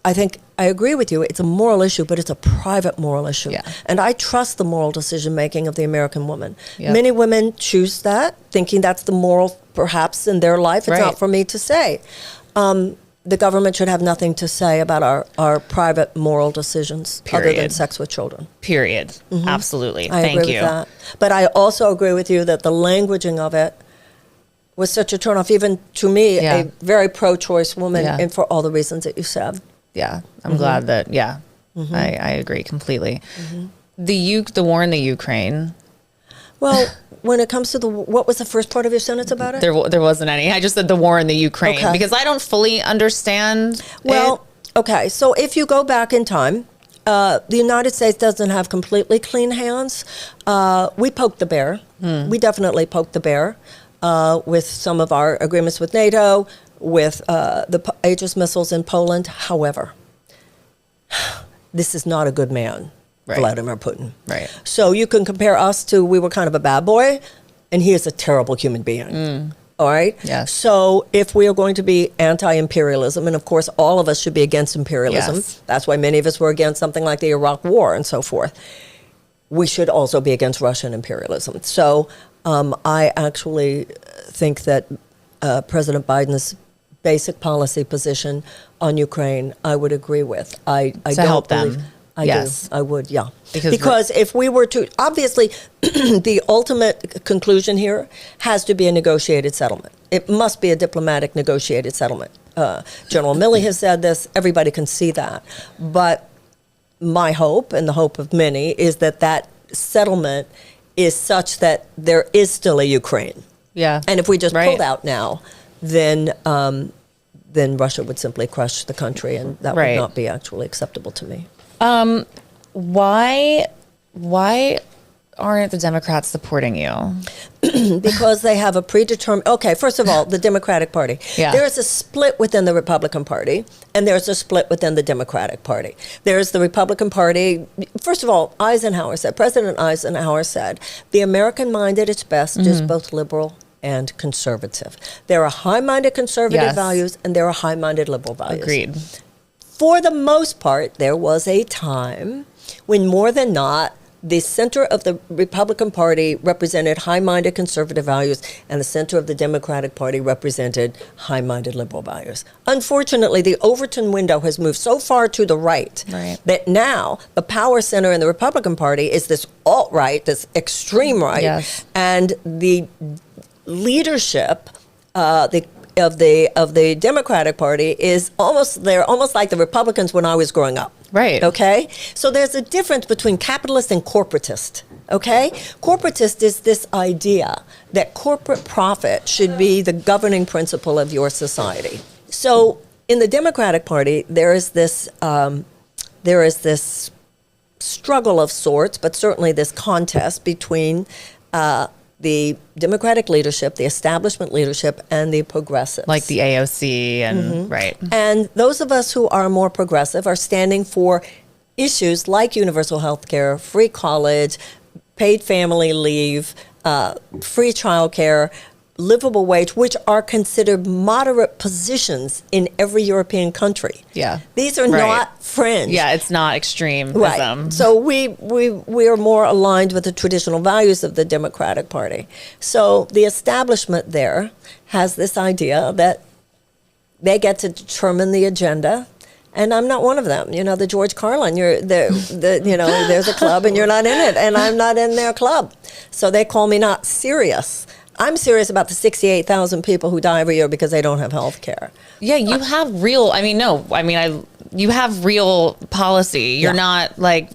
I agree with you. It's a moral issue, but it's a private moral issue. Yeah. And I trust the moral decision-making of the American woman. Yep. Many women choose that, thinking that's the moral, perhaps, in their life. It's not for me to say. The government should have nothing to say about our private moral decisions other than sex with children. Period. Mm-hmm. Absolutely. I agree with that. But I also agree with you that the languaging of it was such a turnoff, even to me, a very pro-choice woman, and for all the reasons that you said. Yeah, I'm glad that, I agree completely. The war in the Ukraine. Well, when it comes to what was the first part of your sentence about it? There wasn't any. I just said the war in the Ukraine because I don't fully understand okay, so if you go back in time, the United States doesn't have completely clean hands. We poked the bear. We definitely poked the bear with some of our agreements with NATO, with the Aegis missiles in Poland. However, this is not a good man, Vladimir Putin. Right. So you can compare us to, we were kind of a bad boy, and he is a terrible human being. All right? Yes. So if we are going to be anti-imperialism, and of course all of us should be against imperialism, that's why many of us were against something like the Iraq War and so forth, we should also be against Russian imperialism. So I actually think that President Biden's basic policy position on Ukraine, I would agree with. I to don't help believe, them. I do. I would, Because if we were to, obviously, the ultimate conclusion here has to be a negotiated settlement. It must be a diplomatic negotiated settlement. General Milley has said this. Everybody can see that. But my hope, and the hope of many, is that settlement is such that there is still a Ukraine. Yeah. And if we just pulled out now, then Russia would simply crush the country, and that would not be actually acceptable to me. Why aren't the Democrats supporting you? Because they have a predetermined... Okay, first of all, the Democratic Party. Yeah. There is a split within the Republican Party, and there's a split within the Democratic Party. There's the Republican Party... First of all, President Eisenhower said, the American mind at its best is both liberal and conservative. There are high-minded conservative values, and there are high-minded liberal values. Agreed. For the most part, there was a time when more than not, the center of the Republican Party represented high-minded conservative values, and the center of the Democratic Party represented high-minded liberal values. Unfortunately, the Overton window has moved so far to the right that now the power center in the Republican Party is this alt-right, this extreme right, and the leadership of the Democratic Party is almost like the Republicans when I was growing up. Right. Okay? So there's a difference between capitalist and corporatist. Okay? Corporatist is this idea that corporate profit should be the governing principle of your society. So in the Democratic Party, there is this struggle of sorts, but certainly this contest between the Democratic leadership, the establishment leadership, and the progressives. Like the AOC and, And those of us who are more progressive are standing for issues like universal health care, free college, paid family leave, free childcare, livable wage, which are considered moderate positions in every European country. Yeah. These are not fringe. Yeah, it's not extremism. Right. So we are more aligned with the traditional values of the Democratic Party. So the establishment there has this idea that they get to determine the agenda. And I'm not one of them. You know, the George Carlin, there's a club and you're not in it, and I'm not in their club. So they call me not serious. I'm serious about the 68,000 people who die every year because they don't have health care. Yeah, you have real, you have real policy. You're not like,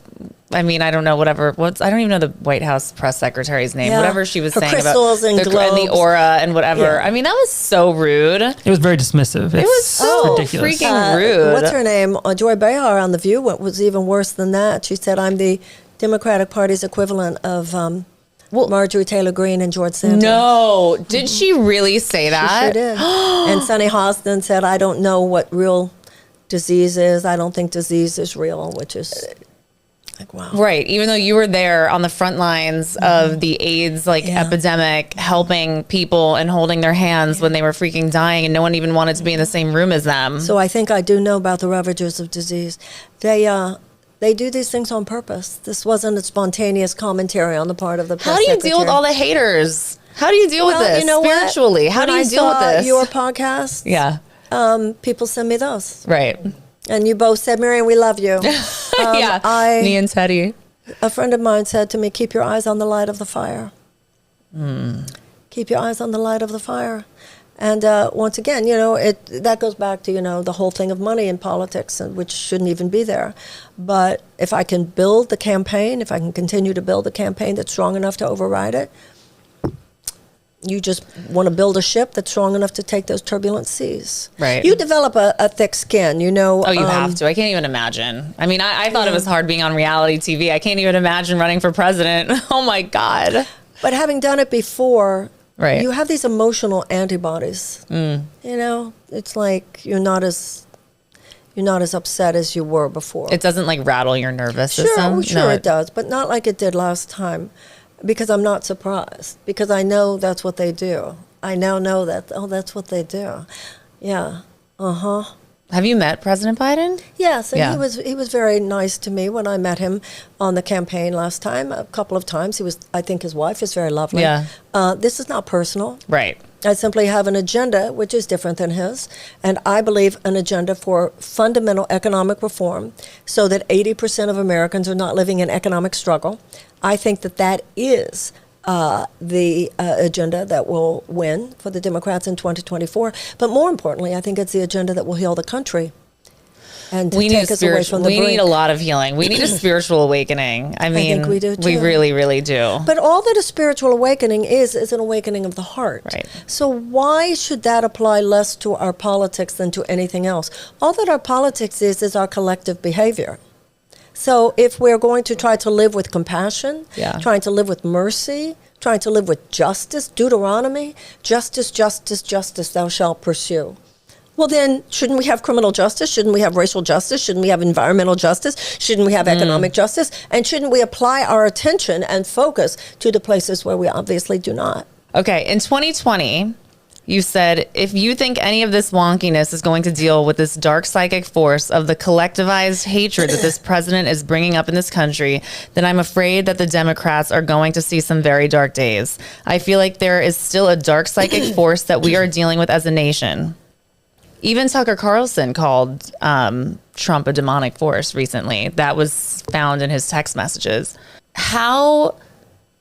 I don't know, I don't even know the White House press secretary's name, whatever she was Her saying crystals about and globes. the aura and whatever. Yeah. That was so rude. It was very dismissive. It was so ridiculous. freaking rude. What's her name? Joy Behar on The View was even worse than that. She said, I'm the Democratic Party's equivalent of Marjorie Taylor Greene and George Sanders. No. Did she really say that? She sure did. And Sunny Hostin said, I don't know what real disease is. I don't think disease is real, which is like, wow. Right. Even though you were there on the front lines of the AIDS epidemic, helping people and holding their hands when they were freaking dying, and no one even wanted to be in the same room as them. So I think I do know about the ravages of disease. They do these things on purpose. This wasn't a spontaneous commentary on the part of the press How do you secretary. deal with all the haters? How do you deal with this? You know spiritually? what? How do When you deal with this? Your podcast, Yeah. people send me those. Right. And you both said, Marianne, we love you. Me and Teddy. A friend of mine said to me, keep your eyes on the light of the fire. Keep your eyes on the light of the fire. And once again, that goes back to, the whole thing of money in politics, which shouldn't even be there. But if I can build the campaign, if I can continue to build a campaign that's strong enough to override it, you just want to build a ship that's strong enough to take those turbulent seas. Right. You develop a thick skin, Oh, you have to. I can't even imagine. I thought it was hard being on reality TV. I can't even imagine running for president. Oh, my God. But having done it before, right, you have these emotional antibodies. It's like you're not as upset as you were before. It doesn't rattle your nervous system. Sure, it does, but not like it did last time. Because I'm not surprised. Because I know that's what they do. I now know that, that's what they do. Yeah. Have you met President Biden? Yes, and he was very nice to me when I met him on the campaign last time. A couple of times. I think his wife is very lovely. Yeah. This is not personal. Right. I simply have an agenda which is different than his, and I believe an agenda for fundamental economic reform so that 80% of Americans are not living in economic struggle. I think that is the agenda that will win for the Democrats in 2024. But more importantly, I think it's the agenda that will heal the country. And we take us away from the brink. need a lot of healing. We need a spiritual awakening. I think we do too. We really, really do. But all that a spiritual awakening is an awakening of the heart. Right. So why should that apply less to our politics than to anything else? All that our politics is our collective behavior. So if we're going to try to live with compassion, trying to live with mercy, trying to live with justice, Deuteronomy, justice, justice, justice thou shalt pursue. Well, then, shouldn't we have criminal justice? Shouldn't we have racial justice? Shouldn't we have environmental justice? Shouldn't we have economic justice? And shouldn't we apply our attention and focus to the places where we obviously do not? Okay, in 2020, you said, if you think any of this wonkiness is going to deal with this dark psychic force of the collectivized hatred that this president is bringing up in this country, then I'm afraid that the Democrats are going to see some very dark days. I feel like there is still a dark psychic force that we are dealing with as a nation. Even Tucker Carlson called Trump a demonic force recently. That was found in his text messages. How,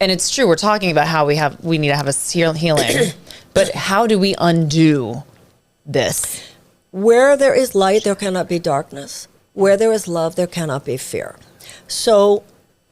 and it's true, we're talking about how we need to have a healing, but how do we undo this? Where there is light, there cannot be darkness. Where there is love, there cannot be fear. So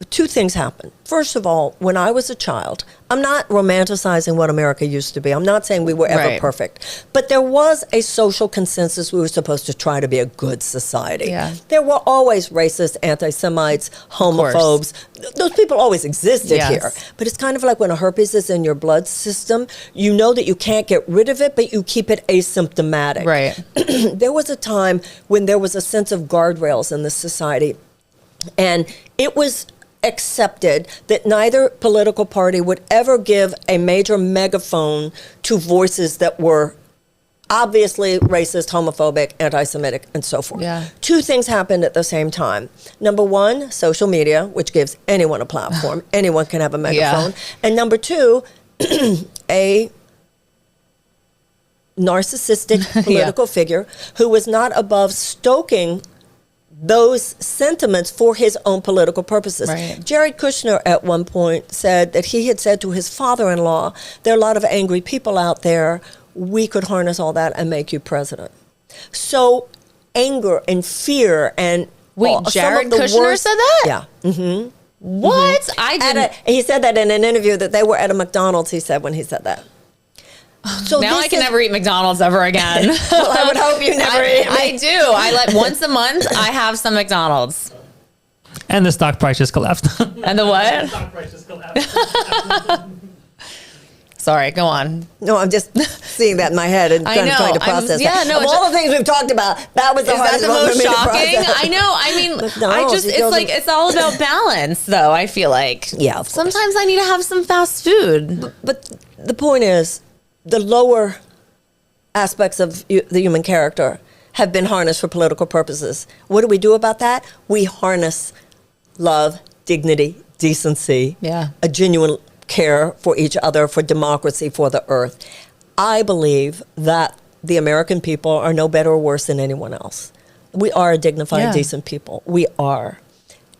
two things happen. First of all, when I was a child, I'm not romanticizing what America used to be. I'm not saying we were ever perfect. But there was a social consensus we were supposed to try to be a good society. Yeah. There were always racist, anti-Semites, homophobes. Those people always existed here. But it's kind of like when a herpes is in your blood system, you know that you can't get rid of it, but you keep it asymptomatic. Right. There was a time when there was a sense of guardrails in this society. And it was accepted that neither political party would ever give a major megaphone to voices that were obviously racist, homophobic, anti-Semitic, and so forth. Yeah. Two things happened at the same time. Number one, social media, which gives anyone a platform. Anyone can have a megaphone. And number two, a narcissistic political figure who was not above stoking those sentiments for his own political purposes. Right. Jared Kushner at one point said that he had said to his father-in-law, there are a lot of angry people out there, we could harness all that and make you president. So anger and fear and wait, Jared Kushner said that? Yeah. Mm-hmm. What? Mm-hmm. I didn't. He said that in an interview that they were at a McDonald's, he said, when he said that. So now I can never eat McDonald's ever again. Well, I would hope you never eat. I do. I like once a month I have some McDonald's. And the stock price just collapsed. And the what? The stock price just collapsed. Sorry, go on. No, I'm just seeing that in my head and trying to process that. Yeah, no, of all the things we've talked about, that was the hardest one for me to process. Is that the most shocking? I know. I mean, it's all about balance, though, I feel like. Yeah, sometimes I need to have some fast food. But the point is, the lower aspects of the human character have been harnessed for political purposes. What do we do about that? We harness love, dignity, decency, a genuine care for each other, for democracy, for the earth. I believe that the American people are no better or worse than anyone else. We are a dignified, decent people. We are.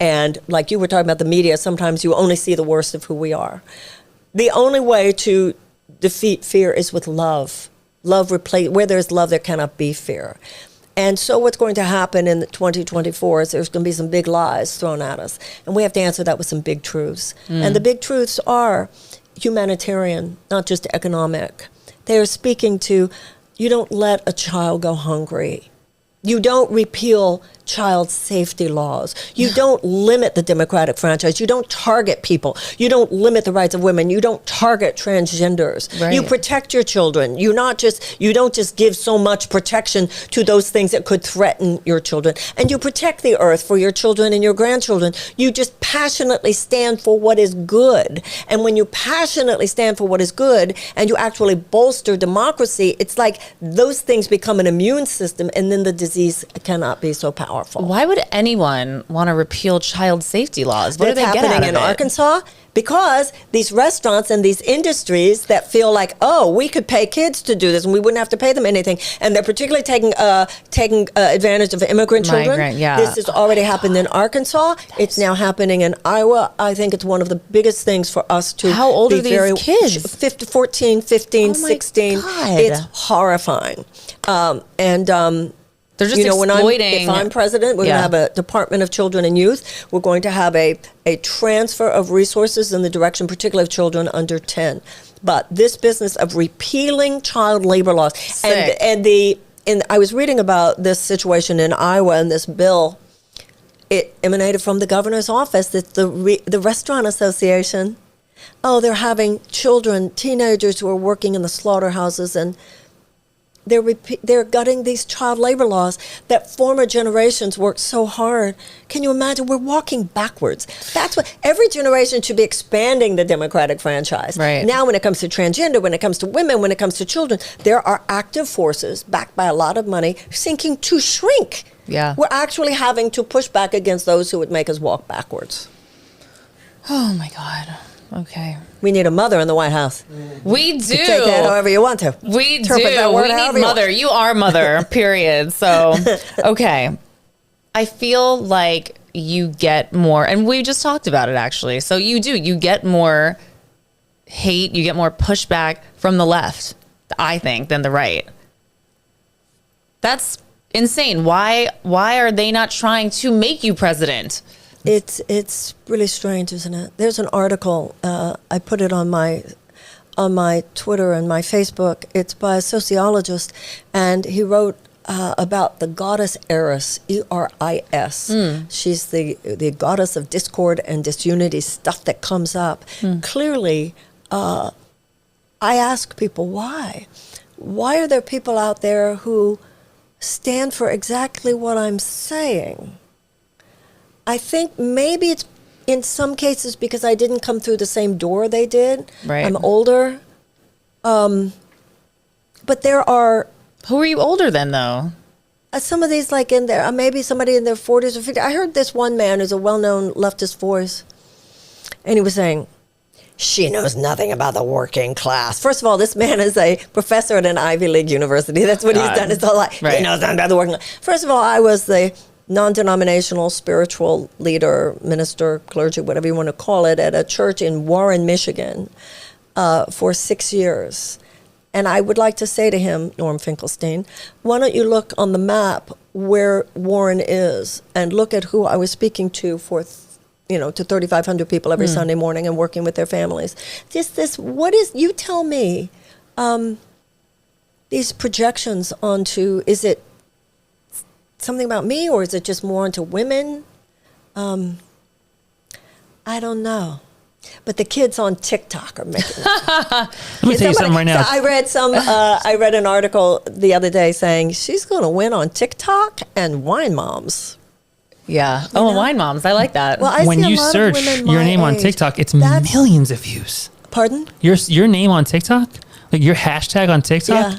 And like you were talking about the media, sometimes you only see the worst of who we are. The only way to defeat fear is with love. Where there's love, there cannot be fear. And so what's going to happen in 2024 is there's going to be some big lies thrown at us. And we have to answer that with some big truths. And the big truths are humanitarian, not just economic. They are speaking to, you don't let a child go hungry. You don't repeal child safety laws. You don't limit the democratic franchise. You don't target people. You don't limit the rights of women. You don't target transgenders. Right. You protect your children. You don't just give so much protection to those things that could threaten your children. And you protect the earth for your children and your grandchildren. You just passionately stand for what is good. And when you passionately stand for what is good and you actually bolster democracy, it's like those things become an immune system, and then the disease cannot be so powerful. Why would anyone want to repeal child safety laws? What do they get out of it? That's happening in Arkansas because these restaurants and these industries that feel like, oh, we could pay kids to do this and we wouldn't have to pay them anything, and they're particularly taking advantage of immigrant children. This has already happened in Arkansas. It's now happening in Iowa. I think it's one of the biggest things for us to How old are these kids? 14, 15, 16. God. It's horrifying. They're just exploiting. If I'm president, we're going to have a Department of Children and Youth. We're going to have a transfer of resources in the direction, particularly of children under 10. But this business of repealing child labor laws, and I was reading about this situation in Iowa and this bill. It emanated from the governor's office. That the Restaurant Association. Oh, they're having children, teenagers who are working in the slaughterhouses, and they're gutting these child labor laws that former generations worked so hard. Can you imagine? We're walking backwards. That's what every generation should be expanding the democratic franchise. Right. Now, when it comes to transgender, when it comes to women, when it comes to children, there are active forces backed by a lot of money seeking to shrink. Yeah. We're actually having to push back against those who would make us walk backwards. Oh my God. Okay. We need a mother in the White House. We do. You take that however you want to. We do. We need mother. You are mother, period. So, okay. I feel like you get more, and we just talked about it actually. So you do. You get more hate, you get more pushback from the left, I think, than the right. That's insane. Why are they not trying to make you president? It's really strange, isn't it? There's an article, I put it on my Twitter and my Facebook. It's by a sociologist, and he wrote about the goddess Eris, E-R-I-S. She's the goddess of discord and disunity, stuff that comes up. Clearly, I ask people why. Why are there people out there who stand for exactly what I'm saying? I think maybe it's in some cases, because I didn't come through the same door they did. Right. I'm older. But there are... Who are you older than, though? Some of these, like in there, maybe somebody in their 40s or 50s. I heard this one man who's a well-known leftist voice, and he was saying, she knows nothing about the working class. First of all, this man is a professor at an Ivy League university. That's what he's done his whole life. Right. He knows nothing about the working class. First of all, I was the non-denominational spiritual leader, minister, clergy, whatever you want to call it, at a church in Warren, Michigan, for 6 years. And I would like to say to him, Norm Finkelstein, why don't you look on the map where Warren is and look at who I was speaking to for, to 3,500 people every Sunday morning and working with their families. You tell me, these projections onto, is it something about me or is it just more onto women? I don't know. But the kids on TikTok are making it. Let me tell you something right now. So I read an article the other day saying she's going to win on TikTok and Wine Moms. Yeah. Wine Moms. I like that. Well, when you search your name on TikTok, it's millions of views. Pardon? Your name on TikTok, like your hashtag on TikTok,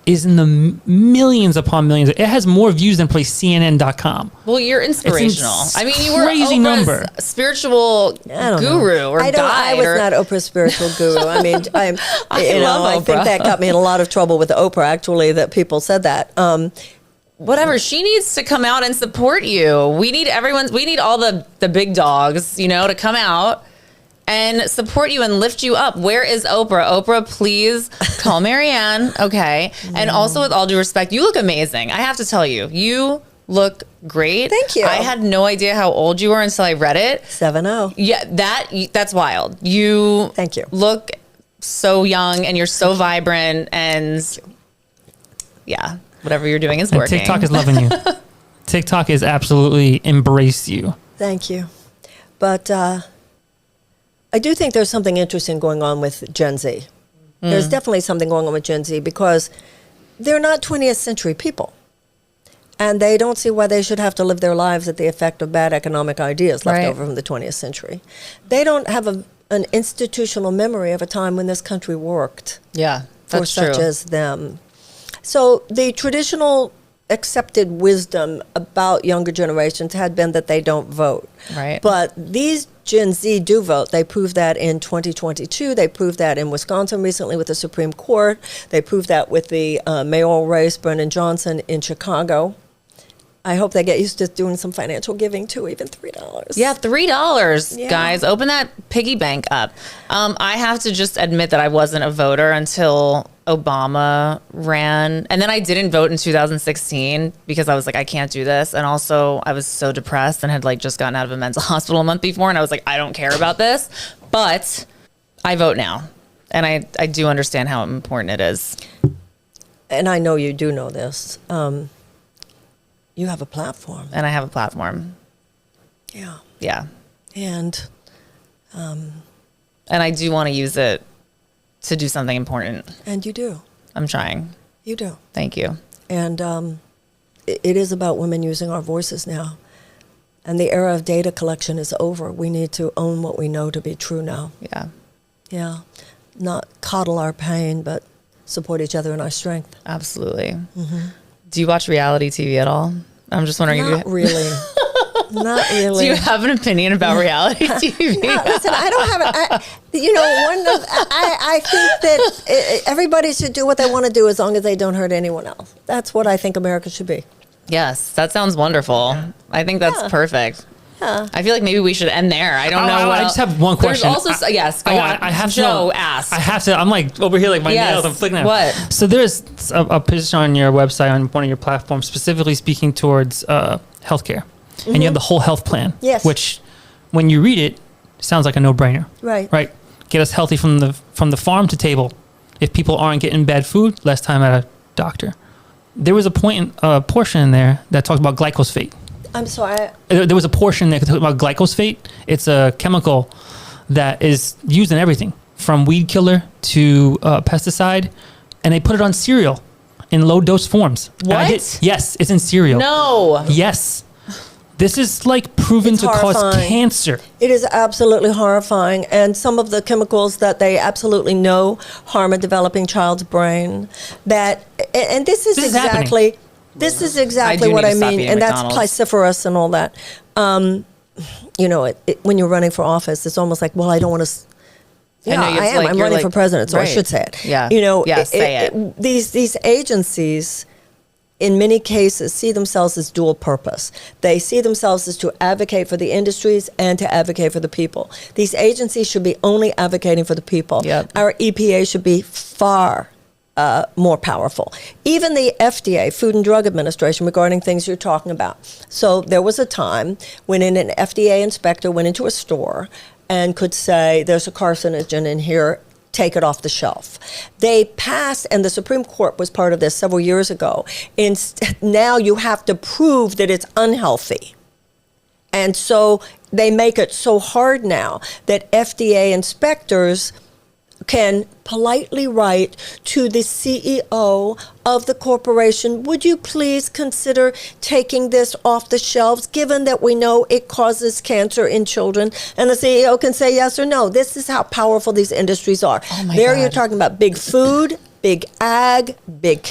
is in the millions upon millions. It has more views than probably CNN.com. Well, you're inspirational. I mean, you were crazy Oprah's number. Spiritual guru or guide. I was not Oprah's spiritual guru. I mean, I love think that got me in a lot of trouble with Oprah, actually, that people said that. Whatever. She needs to come out and support you. We need all the big dogs, to come out and support you and lift you up. Where is Oprah? Oprah, please call Marianne. Okay. And also, with all due respect, you look amazing. I have to tell you, you look great. Thank you. I had no idea how old you were until I read it. 70. Yeah, that's wild. You Thank you. Look so young and you're so vibrant and yeah, whatever you're doing is And working. TikTok is loving you. TikTok is absolutely embraced you. Thank you. But I do think there's something interesting going on with Gen Z. There's definitely something going on with Gen Z because they're not 20th century people. And they don't see why they should have to live their lives at the effect of bad economic ideas left over from the 20th century. They don't have an institutional memory of a time when this country worked. Yeah, for such as them. So the traditional accepted wisdom about younger generations had been that they don't vote. Right. But these Gen Z do vote. They proved that in 2022. They proved that in Wisconsin recently with the Supreme Court. They proved that with the mayoral race, Brennan Johnson in Chicago. I hope they get used to doing some financial giving too, even $3. Yeah, $3, guys. Open that piggy bank up. I have to just admit that I wasn't a voter until Obama ran. And then I didn't vote in 2016 because I was like, I can't do this. And also I was so depressed and had just gotten out of a mental hospital a month before. And I was like, I don't care about this. But I vote now. And I do understand how important it is. And I know you do know this. You have a platform. And I have a platform. Yeah. Yeah. And I do want to use it to do something important. And you do. I'm trying. You do. Thank you. And it is about women using our voices now. And the era of data collection is over. We need to own what we know to be true now. Yeah. Yeah. Not coddle our pain, but support each other in our strength. Absolutely. Mm-hmm. Do you watch reality TV at all? I'm just wondering. Not really. Not really. Do you have an opinion about reality TV? No, listen, I don't have it. I think that everybody should do what they want to do as long as they don't hurt anyone else. That's what I think America should be. Yes, that sounds wonderful. I think that's perfect. Yeah. I feel like maybe we should end there. I don't know. I just have one question. There's also, yes, go on. I have Joe to asked. I have to. I'm over here, my nails. I'm flicking out. What? So there's a position on your website, on one of your platforms, specifically speaking towards healthcare. Mm-hmm. And you have the whole health plan. Yes. Which, when you read it, sounds like a no-brainer. Right. Right. Get us healthy from the farm to table. If people aren't getting bad food, less time at a doctor. There was a portion in there that talked about glyphosate. I'm sorry. There was a portion that talked about glyphosate. It's a chemical that is used in everything from weed killer to pesticide, and they put it on cereal in low dose forms. What? Yes, it's in cereal. No. Yes. This is like proven It's to cause horrifying. cancer. It is absolutely horrifying. And some of the chemicals that they absolutely know harm a developing child's brain. And this is exactly what I mean. And that's Pisciferous and all that. You know, when you're running for office, it's almost like, well, I don't want to. Yeah, I am. I'm running for president, so I should say it. Yeah. You know, say it. These agencies, in many cases, see themselves as dual purpose. They see themselves as to advocate for the industries and to advocate for the people. These agencies should be only advocating for the people. Yep. Our EPA should be far more powerful. Even the FDA, Food and Drug Administration, regarding things you're talking about. So there was a time when an FDA inspector went into a store and could say, there's a carcinogen in here, take it off the shelf. They passed, and the Supreme Court was part of this several years ago. Now you have to prove that it's unhealthy. And so they make it so hard now that FDA inspectors can politely write to the CEO of the corporation, would you please consider taking this off the shelves, given that we know it causes cancer in children? And the CEO can say yes or no. This is how powerful these industries are. There you're talking about big food, big ag, big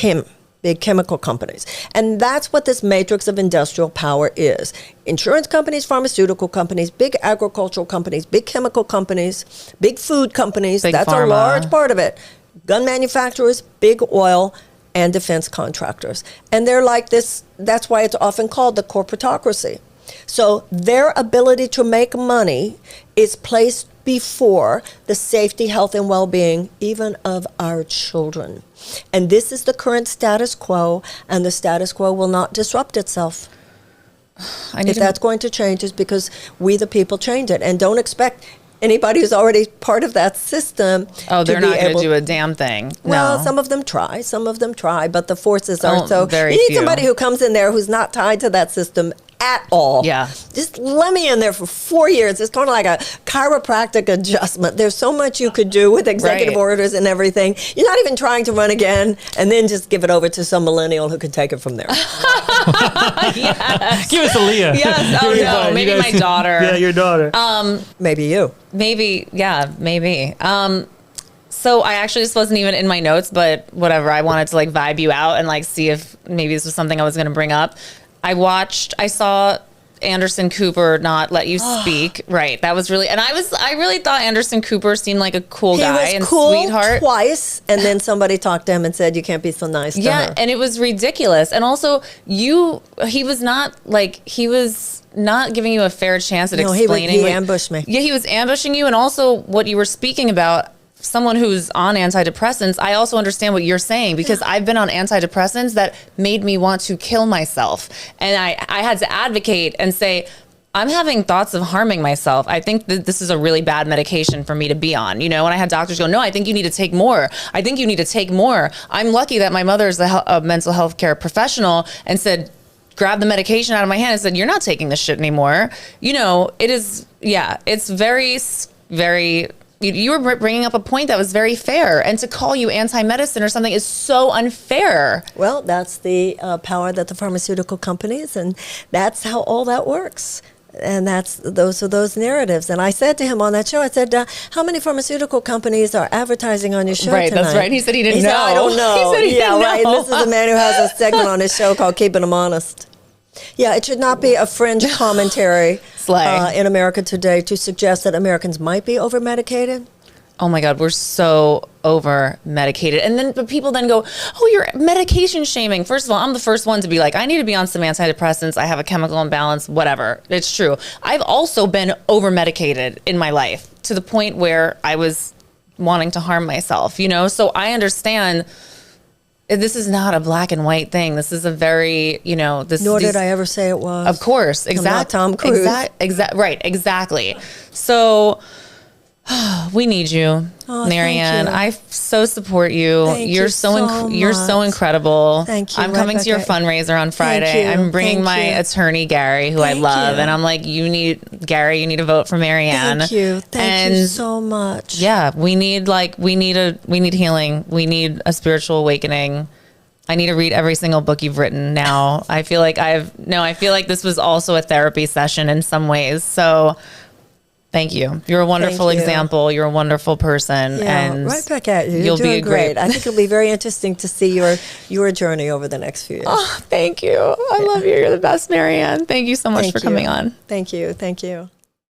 chemical companies. And that's what this matrix of industrial power is. Insurance companies, pharmaceutical companies, big agricultural companies, big chemical companies, big food companies. That's pharma. A large part of it. Gun manufacturers, big oil, and defense contractors. And they're like this. That's why it's often called the corporatocracy. So their ability to make money is placed before the safety, health, and well-being even of our children. And this is the current status quo, and the status quo will not disrupt itself. If that's going to change, it's because we, the people, change it. And don't expect anybody who's already part of that system they're not going to do a damn thing. Well, no. some of them try, but the forces are so. Very you need few. somebody who comes in there who's not tied to that system at all. Yeah. Just let me in there for 4 years. It's kind of like a chiropractic adjustment. There's so much you could do with executive orders and everything. You're not even trying to run again and then just give it over to some millennial who can take it from there. Yes. Give us a Leah. Yes. Oh, no. Maybe my daughter. Yeah, your daughter. Maybe you. Maybe. Yeah, maybe. So I actually, this wasn't even in my notes, but whatever. I wanted to like vibe you out and like see if maybe this was something I was going to bring up. I saw Anderson Cooper not let you speak. Right. That was really, and I really thought Anderson Cooper seemed like a cool guy and cool sweetheart. Twice, and then somebody talked to him and said, you can't be so nice to her. Yeah, and it was ridiculous. And also, he was not giving you a fair chance at explaining. He ambushed me. Yeah, he was ambushing you, and also what you were speaking about. Someone who's on antidepressants, I also understand what you're saying, because I've been on antidepressants that made me want to kill myself. And I had to advocate and say, I'm having thoughts of harming myself. I think that this is a really bad medication for me to be on. You know, and I had doctors go, no, I think you need to take more. I think you need to take more. I'm lucky that my mother is a mental health care professional and said, grabbed the medication out of my hand and said, you're not taking this shit anymore. You know, it is, it's very, very... You were bringing up a point that was very fair, and to call you anti-medicine or something is so unfair. Well, that's the power that the pharmaceutical companies, and that's how all that works. And those are those narratives. And I said to him on that show, I said, how many pharmaceutical companies are advertising on your show tonight? That's right. He said he didn't know. Said, I don't know. He said he didn't know. Right. This is a man who has a segment on his show called Keeping Him Honest. Yeah, it should not be a fringe commentary in America today to suggest that Americans might be over-medicated. Oh my God, we're so over-medicated. And but people then go, oh, you're medication shaming. First of all, I'm the first one to be like, I need to be on some antidepressants. I have a chemical imbalance, whatever. It's true. I've also been over-medicated in my life to the point where I was wanting to harm myself, you know? So I understand this is not a black and white thing. This is a very, Nor did I ever say it was. Of course. Exactly. I'm not Tom Cruise. Right. Exactly. So we need you, Marianne. I so support you. You're so incredible. Thank you. I'm coming to your fundraiser on Friday. I'm bringing my attorney Gary, who I love, and I'm like, you need to vote for Marianne. Thank you. Thank you so much. Yeah, we need healing. We need a spiritual awakening. I need to read every single book you've written now. I feel like this was also a therapy session in some ways. So thank you. You're a wonderful example. You're a wonderful person. Yeah, and right back at you. You're doing great. I think it'll be very interesting to see your journey over the next few years. Oh, thank you. I love you. You're the best, Marianne. Thank you so much for coming on. Thank you. Thank you.